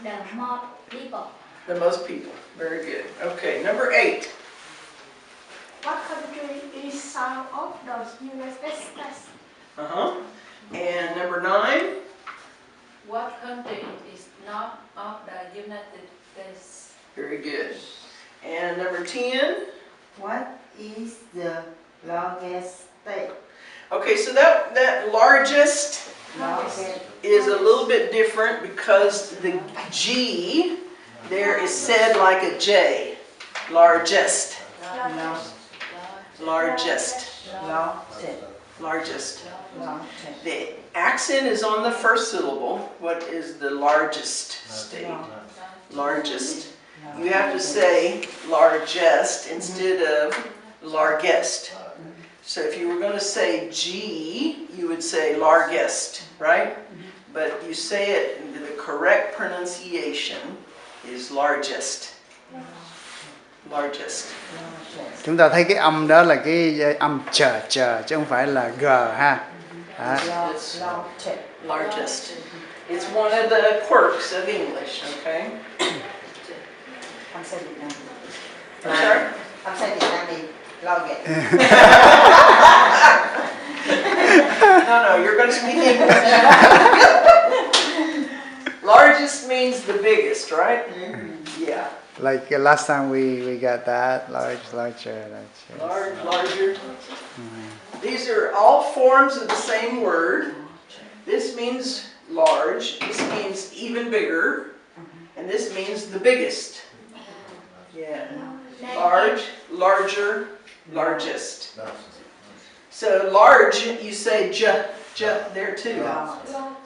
The more people. The most people. Very good. Okay, number 8. What country is south of the United States? And number 9. What country is north of the United States? Very good. And number 10. What is the longest state? Okay, so that largest Longest. is a little bit different because the G there is said like a J. Largest. Largest. Largest. The accent is on the first syllable. What is the largest state? Largest. You have to say largest instead of largest. So if you were going to say G, you would say largest, right? But you say it, the correct pronunciation is largest. Largest. Chúng ta thấy cái âm đó là cái âm chờ chứ không phải là g ha. It's largest. It's one of the quirks of English, okay? Âm sai Việt Nam. I'm sorry? Âm sai Việt Nam thì lo ghét. No, you're going to speak English. Largest means the biggest, right? Yeah. Like last time we got that larger. Larger. These are all forms of the same word. This means large. This means even bigger. And this means the biggest. Yeah. Large, larger, largest. So large, you say j there too.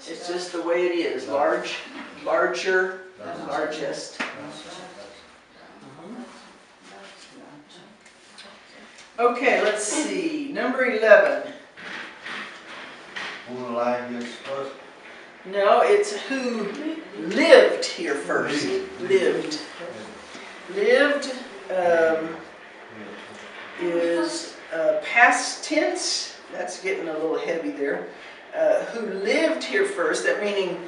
It's just the way it is. Large, larger, largest. Okay, let's see. Number 11. Who lied here first? No, it's who lived here first. Lived. Lived is past tense. That's getting a little heavy there. Who lived here first, that meaning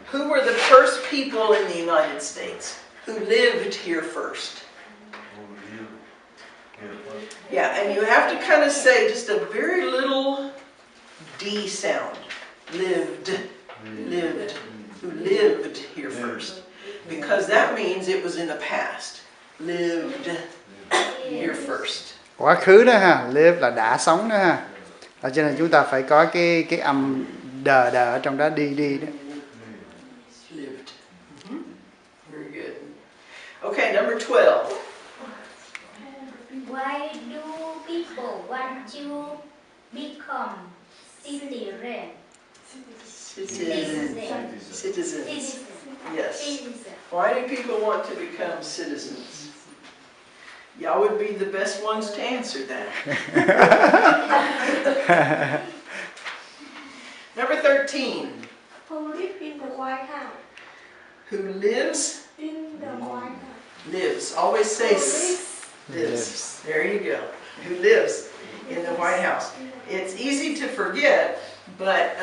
who were the first people in the United States? Who lived here first? Yeah, and you have to kind of say just a very little D sound. Lived. Lived. Who lived here first. Because that means it was in the past. Lived here first. Quá khứ đó ha, live là đã sống đó ha. Cho nên chúng ta phải có cái âm đờ ở trong đó, đi đó. Lived. Very good. Okay, number 12. Why do people want to become citizens? Citizens. Yes. Why do people want to become citizens? Y'all would be the best ones to answer that. Number 13. Who live in the White House? Who lives? In the White House. Lives. Always say lives. There you go. Who lives in the White House. It's easy to forget, but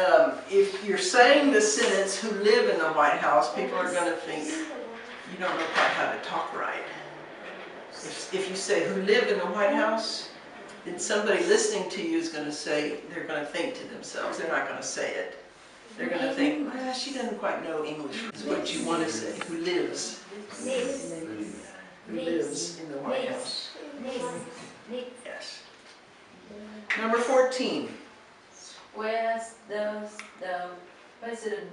if you're saying the sentence, who live in the White House, people are going to think you don't know quite how to talk right. If you say, who live in the White House, then somebody listening to you is going to say, they're going to think to themselves, they're not going to say it. They're going to think, well, she doesn't quite know English. It's what you want to say. Who lives? Who lives in the White House? Yes. Number 14. Where does the president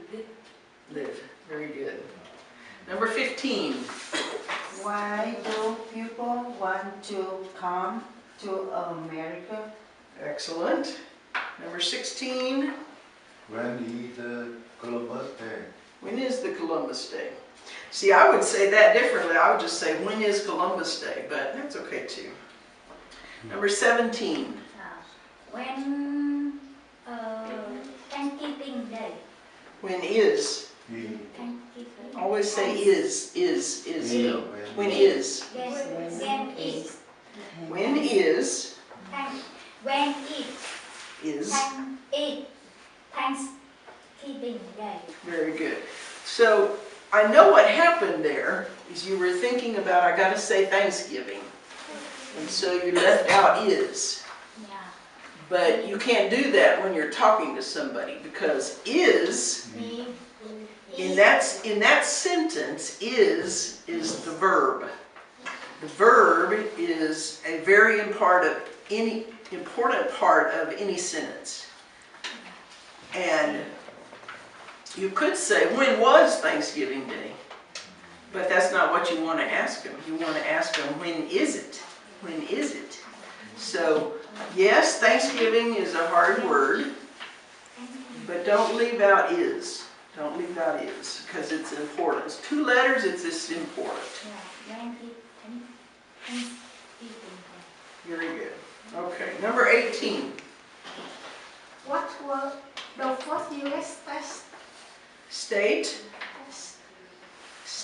Live. Very good. Number 15. Why do people want to come to America? Excellent. Number 16. When is the Columbus Day? When is the Columbus Day? See, I would say that differently. I would just say, when is Columbus Day? But that's okay too. Number 17. When Thanksgiving Day. When is? Thanksgiving. Always say is. When is? Yes. When is? When is? When it Is. Thanksgiving Day. Very good. So, I know what happened there is you were thinking about, I got to say Thanksgiving. And so you left out is. Yeah. But you can't do that when you're talking to somebody because is, in that sentence, is the verb. The verb is a very important part of any sentence. And you could say, when was Thanksgiving Day? But that's not what you want to ask them. You want to ask them, when is it? When is it? So, yes, Thanksgiving is a hard word, but don't leave out is. Don't leave out is, because it's important. It's 2 letters, it's just important. Very good. Okay, number 18. What were the first U.S. State.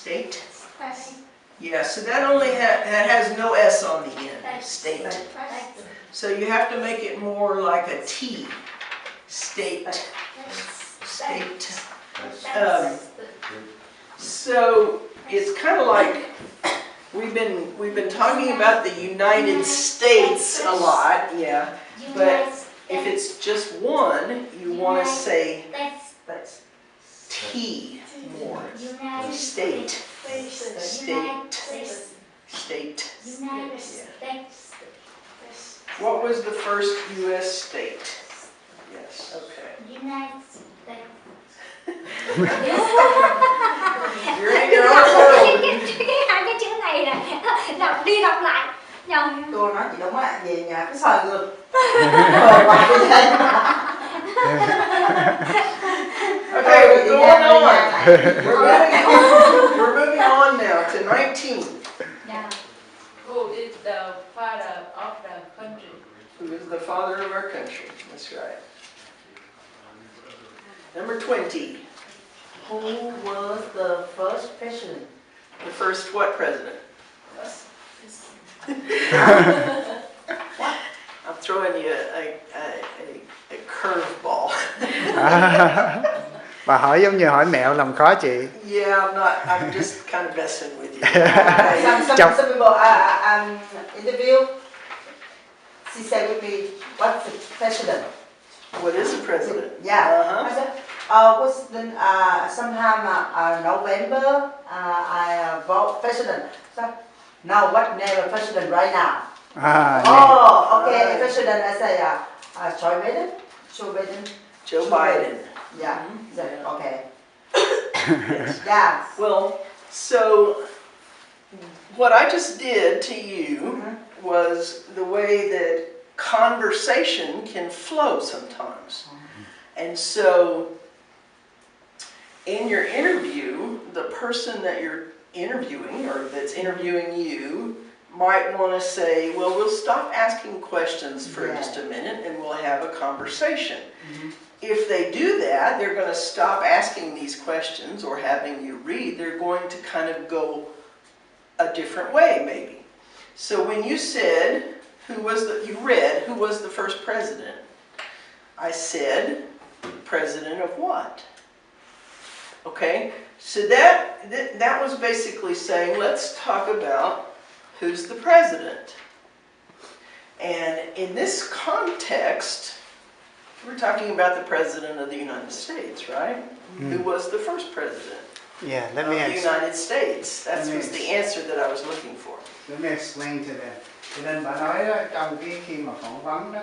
State. State. Yeah, so that only that has no S on the end. State. So you have to make it more like a T. State. State. So it's kind of like we've been talking about the United States a lot, yeah. But if it's just one, you want to say T more. State. State. State. Yeah. What was the first U.S. state? Yes. Okay. United States. You're in your own world. Hai cái chữ này là đọc đi đọc lại nhầm. Cô nói chị đúng á, về nhà cứ soi gương. Okay, we're going on. We're moving on now to 19. Yeah. Who is the father of the country? Who is the father of our country? That's right. Number 20. Who was the first president? The first what president? I'm throwing you a curveball. Bà hỏi giống như hỏi mẹo làm khó chị. Yeah, I'm just kind of messing with you. Some people interview. She said with me, what's the president? What is a president? Yeah. I said, was the sometime November I vote president. So, no, what name of president right now? Oh, okay, Right. president. I say Joe Biden. Joe Biden. Joe Biden. Yeah. Mhm. So, okay. Yes. Yeah. Well, so what I just did to you was the way that conversation can flow sometimes. And so in your interview, the person that you're interviewing or that's interviewing you might want to say, well, we'll stop asking questions for just a minute and we'll have a conversation. If they do that, they're going to stop asking these questions or having you read. They're going to kind of go a different way, maybe. So when you said, who was the first president? I said, president of what? Okay, so that was basically saying, let's talk about who's the president. And in this context, we're talking about the President of the United States, right? Who was the first president Yeah, let of me the United States? That was the answer that I was looking for. Let me explain to them. Cho nên bà nói đó, trong khi mà phỏng vấn đó,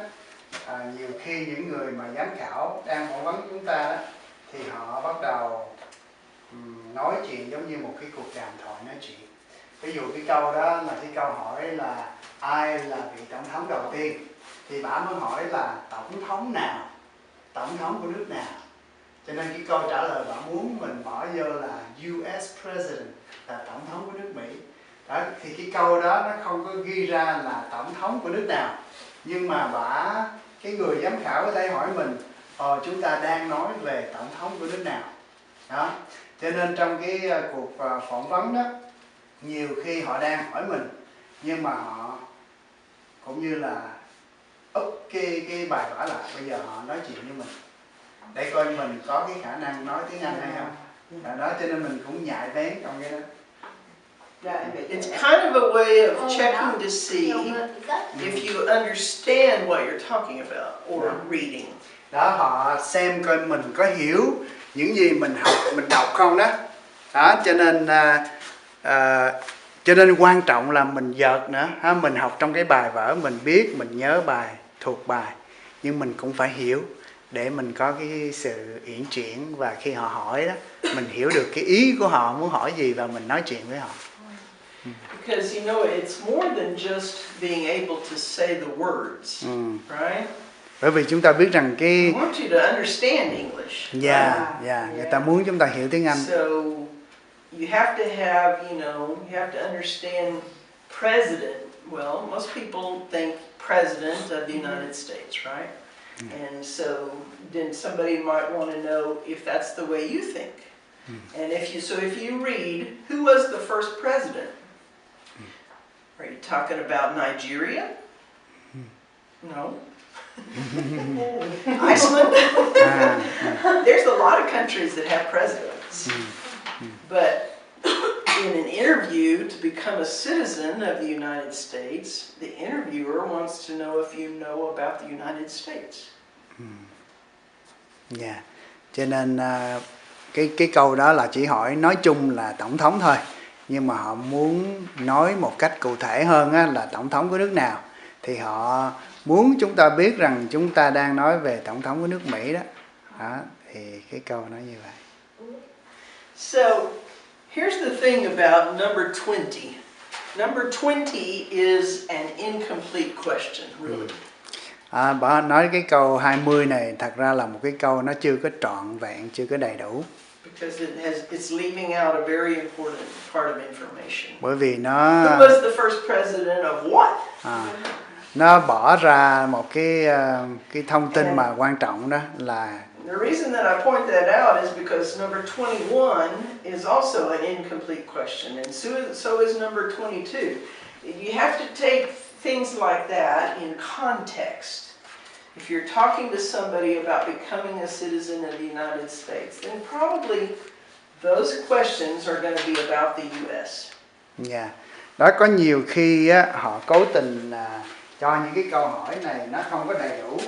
nhiều khi những người mà giám khảo đang phỏng vấn chúng ta đó, thì họ bắt đầu nói chuyện giống như một cái cuộc đàm thoại nói chuyện. Ví dụ cái câu đó là cái câu hỏi là ai là vị tổng thống đầu tiên, thì bà mới hỏi là tổng thống nào, tổng thống của nước nào. Cho nên cái câu trả lời bà muốn mình bỏ vô là US President, là tổng thống của nước Mỹ. Đó, thì cái câu đó nó không có ghi ra là tổng thống của nước nào, nhưng mà cái người giám khảo có thể hỏi mình chúng ta đang nói về tổng thống của nước nào. Đó, cho nên trong cái cuộc phỏng vấn đó, nhiều khi họ đang hỏi mình, nhưng mà họ cũng như là úp cái bài vở lại, bây giờ họ nói chuyện với mình để coi mình có cái khả năng nói tiếng Anh hay không. Đó, cho nên mình cũng nhạy bén trong cái đó. It's kind of a way of checking to see if you understand what you're talking about or reading. Đó, họ xem coi mình có hiểu những gì mình học, mình đọc không đó. Đó, cho nên quan trọng là mình vợt nữa. Mình học trong cái bài vở, mình biết, mình nhớ bài, thuộc bài, nhưng mình cũng phải hiểu để mình có cái sự uyển chuyển, và khi họ hỏi đó, mình hiểu được cái ý của họ muốn hỏi gì và mình nói chuyện với họ. Because you know, it's more than just being able to say the words, right? Bởi vì chúng ta biết rằng cái I want you to understand English. người ta muốn chúng ta hiểu tiếng Anh. So you have to have, you have to understand president. Well, most people think president of the United States, right? And so then somebody might want to know if that's the way you think. And if you read, who was the first president? Are you talking about Nigeria? No. Iceland? There's a lot of countries that have presidents. But in an interview to become a citizen of the United States, the interviewer wants to know if you know about the United States. Dạ. Cho nên cái câu đó là chỉ hỏi nói chung là tổng thống thôi. Nhưng mà họ muốn nói một cách cụ thể hơn á, là tổng thống của nước nào. Thì họ muốn chúng ta biết rằng chúng ta đang nói về tổng thống của nước Mỹ đó. Đó, thì cái câu nói như vậy. So, here's the thing about number 20. Number 20 is an incomplete question, really. Bà nói cái câu 20 này thật ra là một cái câu nó chưa có trọn vẹn, chưa có đầy đủ. Because it's leaving out a very important part of information. Bởi vì nó Who was the first president of what? Nó bỏ ra một cái thông tin mà quan trọng đó là. The reason that I point that out is because number 21 is also an incomplete question, and so is number 22. You have to take things like that in context. If you're talking to somebody about becoming a citizen of the United States, then probably those questions are going to be about the U.S. Yeah. Đó, có nhiều khi á, họ cố tình cho những cái câu hỏi này nó không có đầy đủ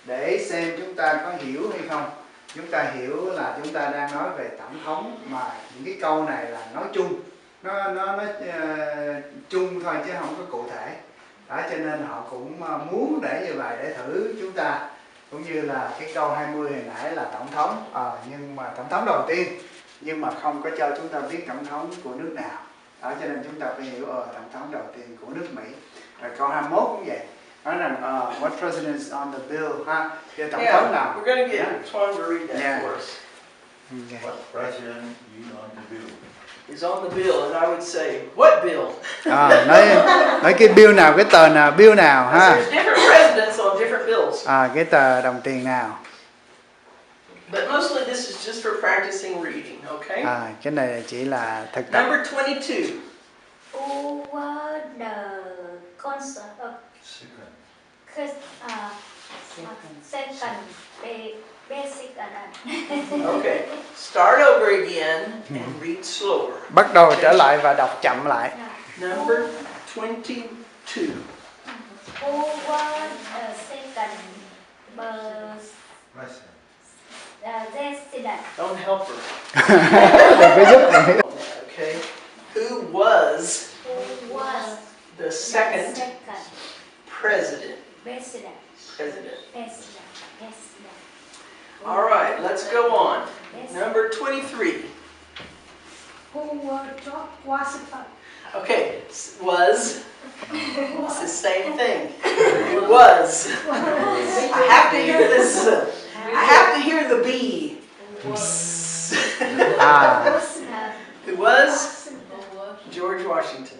để xem chúng ta có hiểu hay không. Chúng ta hiểu là chúng ta đang nói về tổng thống, mà những cái câu này là nói chung, nó chung thôi chứ không có cụ thể. Đó, cho nên họ cũng muốn để như vậy để thử chúng ta. Cũng như là cái câu 20 hồi nãy là tổng thống, nhưng mà tổng thống đầu tiên, nhưng mà không có cho chúng ta biết tổng thống của nước nào. Đó, cho nên chúng ta phải hiểu tổng thống đầu tiên của nước Mỹ. Rồi câu 21 cũng vậy. Nói rằng what president is on the bill, ha? Tổng thống nào? We're going to get Tom to read that for us. What president is on the bill? Is on the bill, and I would say, what bill? Nói cái bill nào, cái tờ nào, bill nào, ha? There's different presidents on different bills. Cái tờ đồng tiền nào? But mostly this is just for practicing reading, okay? Cái này chỉ là thực tập. Number 22. Over the concert of second basic. Okay, start over again and read slower. Bắt đầu trở lại và đọc chậm lại. Number 22. Over the second resident. Don't help her. Đừng có giúp này. Okay. Who was the second president? President. All right, let's go on. Number 23. Who was George Washington? Okay, was. It's the same thing. It was. I have to hear this. I have to hear the B. Who was? George Washington.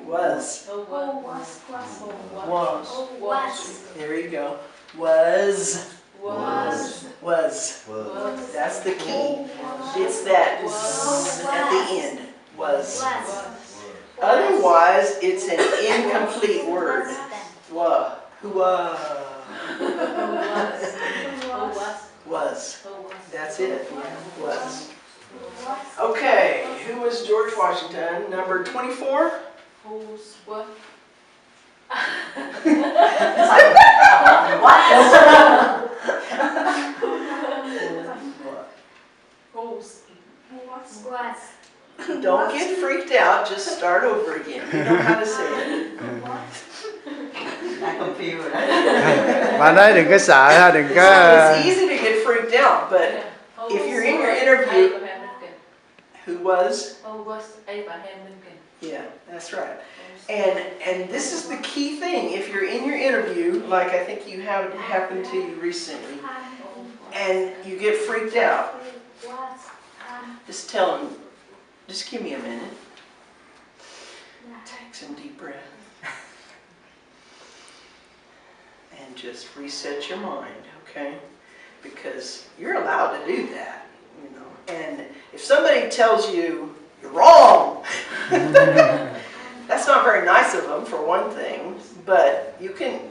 Was. There you go. Was. That's the key. It's that at the end. Was. Otherwise, it's an incomplete word. Who was. That's it. Was. Okay, who was George Washington? Number 24? Who's what? Don't get freaked out, just start over again. You know how to say it. I'm confused. Bà nói đừng có sợ ha, đừng có. It's easy to get freaked out, but if you're in your interview, who was Abraham Lincoln? Yeah, that's right. And this is the key thing. If you're in your interview, like I think you had happened to you recently, and you get freaked out, just tell them, just give me a minute. Take some deep breath. And just reset your mind, okay? Because you're allowed to do that. If somebody tells you you're wrong, that's not very nice of them for one thing, but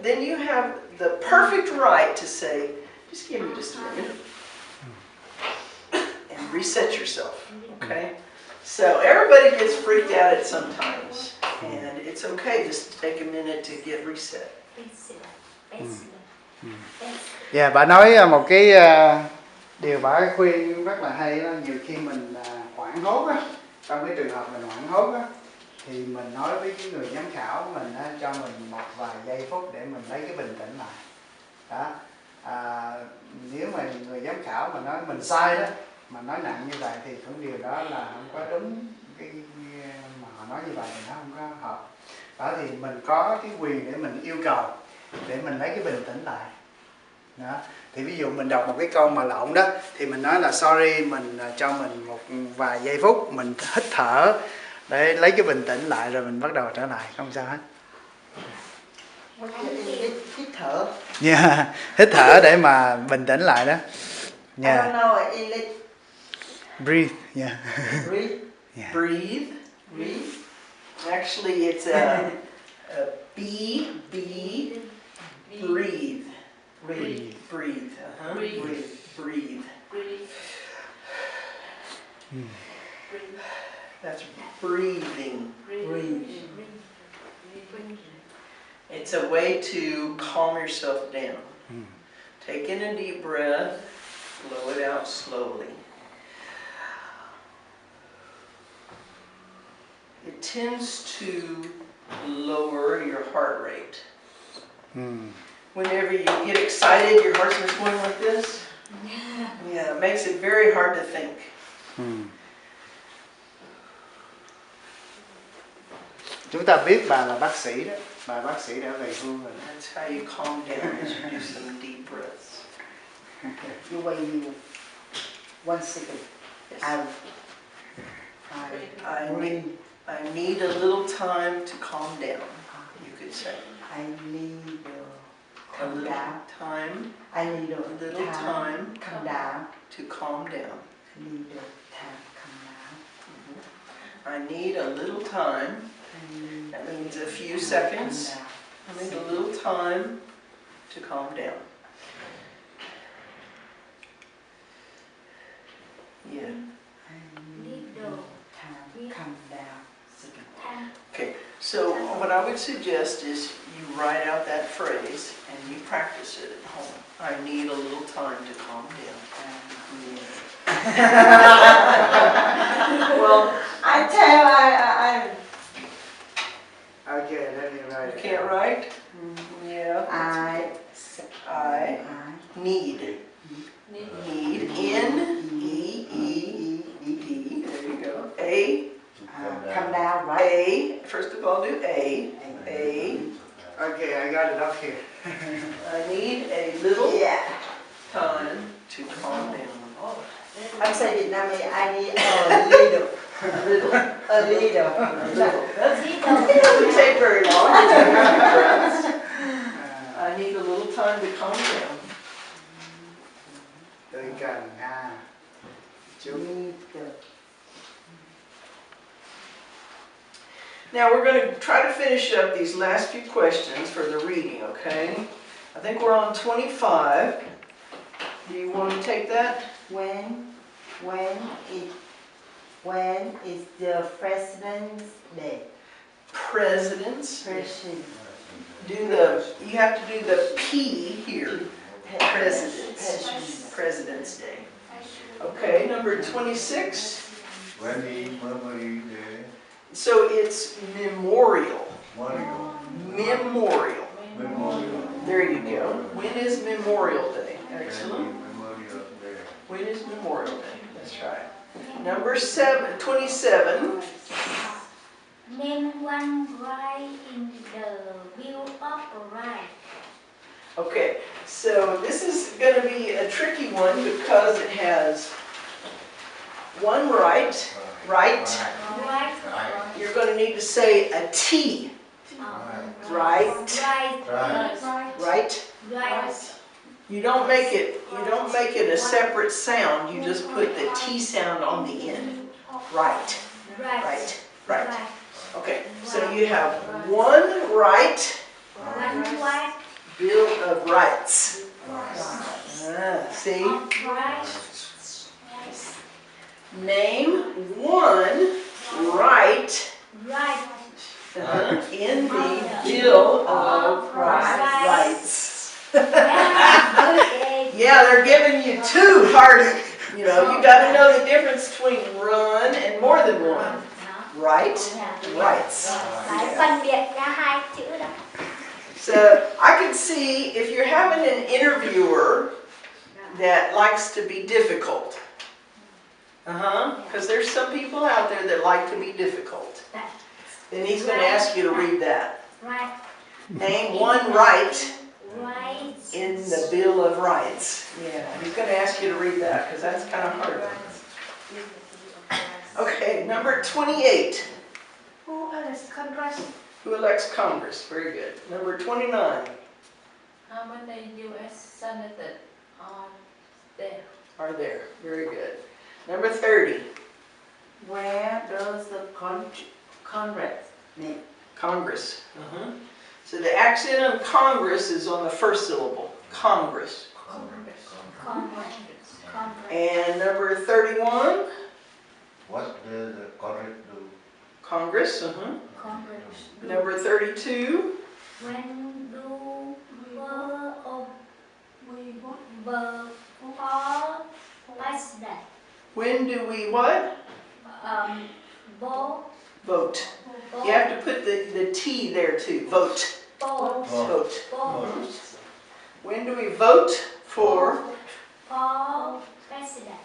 then you have the perfect right to say, just give me just a minute, and reset yourself, okay? So everybody gets freaked out at sometimes, and it's okay just to take a minute to get reset. Dạ, bà nói một cái điều bà khuyên rất là hay đó, nhiều khi mình hoảng hốt á, trong cái trường hợp mình hoảng hốt á, thì mình nói với cái người giám khảo của mình á, cho mình một vài giây phút để mình lấy cái bình tĩnh lại. Đó. Nếu mà người giám khảo mà nói mình sai đó, mà nói nặng như vậy thì cũng điều đó là không có đúng, cái mà họ nói như vậy thì nó không có hợp. Đó thì mình có cái quyền để mình yêu cầu, để mình lấy cái bình tĩnh lại. Đó. Thì ví dụ mình đọc một cái câu mà lộn đó, thì mình nói là sorry, mình cho mình một vài giây phút, mình hít thở để lấy cái bình tĩnh lại rồi mình bắt đầu trở lại, không sao hết. Hít thở. Yeah. Hít thở để mà bình tĩnh lại đó. Yeah. I don't know English. Breathe. Yeah. Breathe. Yeah. Breathe. Breathe. Actually, it's a breathe. Breathe. Breathe. Breathe. Breathe. Breathe. Breathe. That's breathing. Breathe. It's a way to calm yourself down. Take in a deep breath, blow it out slowly. It tends to lower your heart rate. Whenever you get excited, your heart starts going like this. Yeah, it makes it very hard to think. Chúng ta biết bà là bác sĩ đó, bà bác sĩ đã về hưu rồi. That's how you calm down, is you do some deep breaths. You wait me 1 second. Yes. I I need a little time to calm down, you could say. I need A calm little down. time I need a little time calm down. to calm down. I need a time calm down. I need a little time. That means a few seconds. I need a little time to calm down. Yeah. Calm down. Okay, so what I would suggest is you write out that phrase and you practice it at home. I need a little time to calm down. Well, I tell I Okay, let me write. you can't write? Yeah. I Need. Need. N-E-E-D. There you go. A. come down, right? A. First of all, do A. A. Okay, I got it up here. I need a little time to calm down. I'm saying Vietnamese, I need a little. A little. It doesn't take very long. You take a few breaths. I need a little time to calm down. Tôi cần chút. Now we're going to try to finish up these last few questions for the reading, okay? I think we're on 25. Do you want to take that? When is the President's Day? President's. President. You have to do the P here. President's. President's Day. Okay, number 26. When is Memory Day? So it's memorial. Memorial. Memorial. There you go. When is Memorial Day? Excellent. Memorial Day. When is Memorial Day? That's right. Number 27. Name one right in the Bill of Rights. Okay, so this is going to be a tricky one because it has one right. Right. You're going to need to say a T. Right. Right. Right. You don't make it a separate sound. You just put the T sound on the end. Right. Right. Right. Okay. So you have one right. One right. Bill of Rights. See? Right. Name one right Right. in the Bill of Rights. Yeah, they're giving you two hard, you got to know the difference between run and more than one. Right? Rights. Phải phân biệt ra hai chữ đó. So I can see if you're having an interviewer that likes to be difficult. Because there's some people out there that like to be difficult. Then he's going to ask you to read that. Right. Name one right Right. in the Bill of Rights. Yeah, he's going to ask you to read that because that's kind of hard. Okay, number 28. Who elects Congress? Who elects Congress? Very good. Number 29. How many U.S. senators are there? Are there. Very good. Number 30. Where does the Congress meet? Congress. So the accent on Congress is on the first syllable. Congress. And number 31. What does the Congress do? Congress. Number 32. When do president? When do we what? Vote. You have to put the T there too. Vote. Vote. When do we vote for President.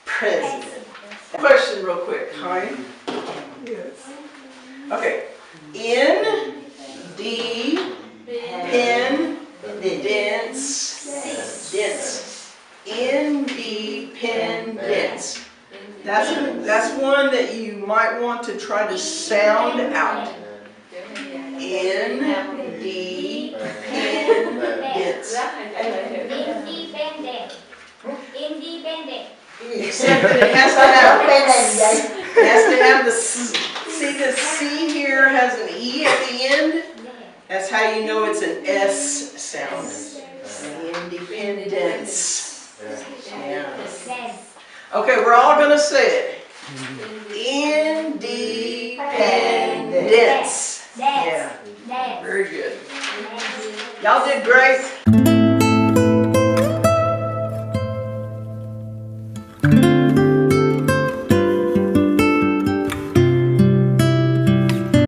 president? Question real quick, Connie. Yes. Okay. Independence. That's one that you might want to try to sound out. Independence. Independent. Except that it has to have the see the C here has an E at the end. That's how you know it's an S sound. Independence. Yeah. Okay, we're all gonna say it. Independence. Yeah. Very good. Y'all did great.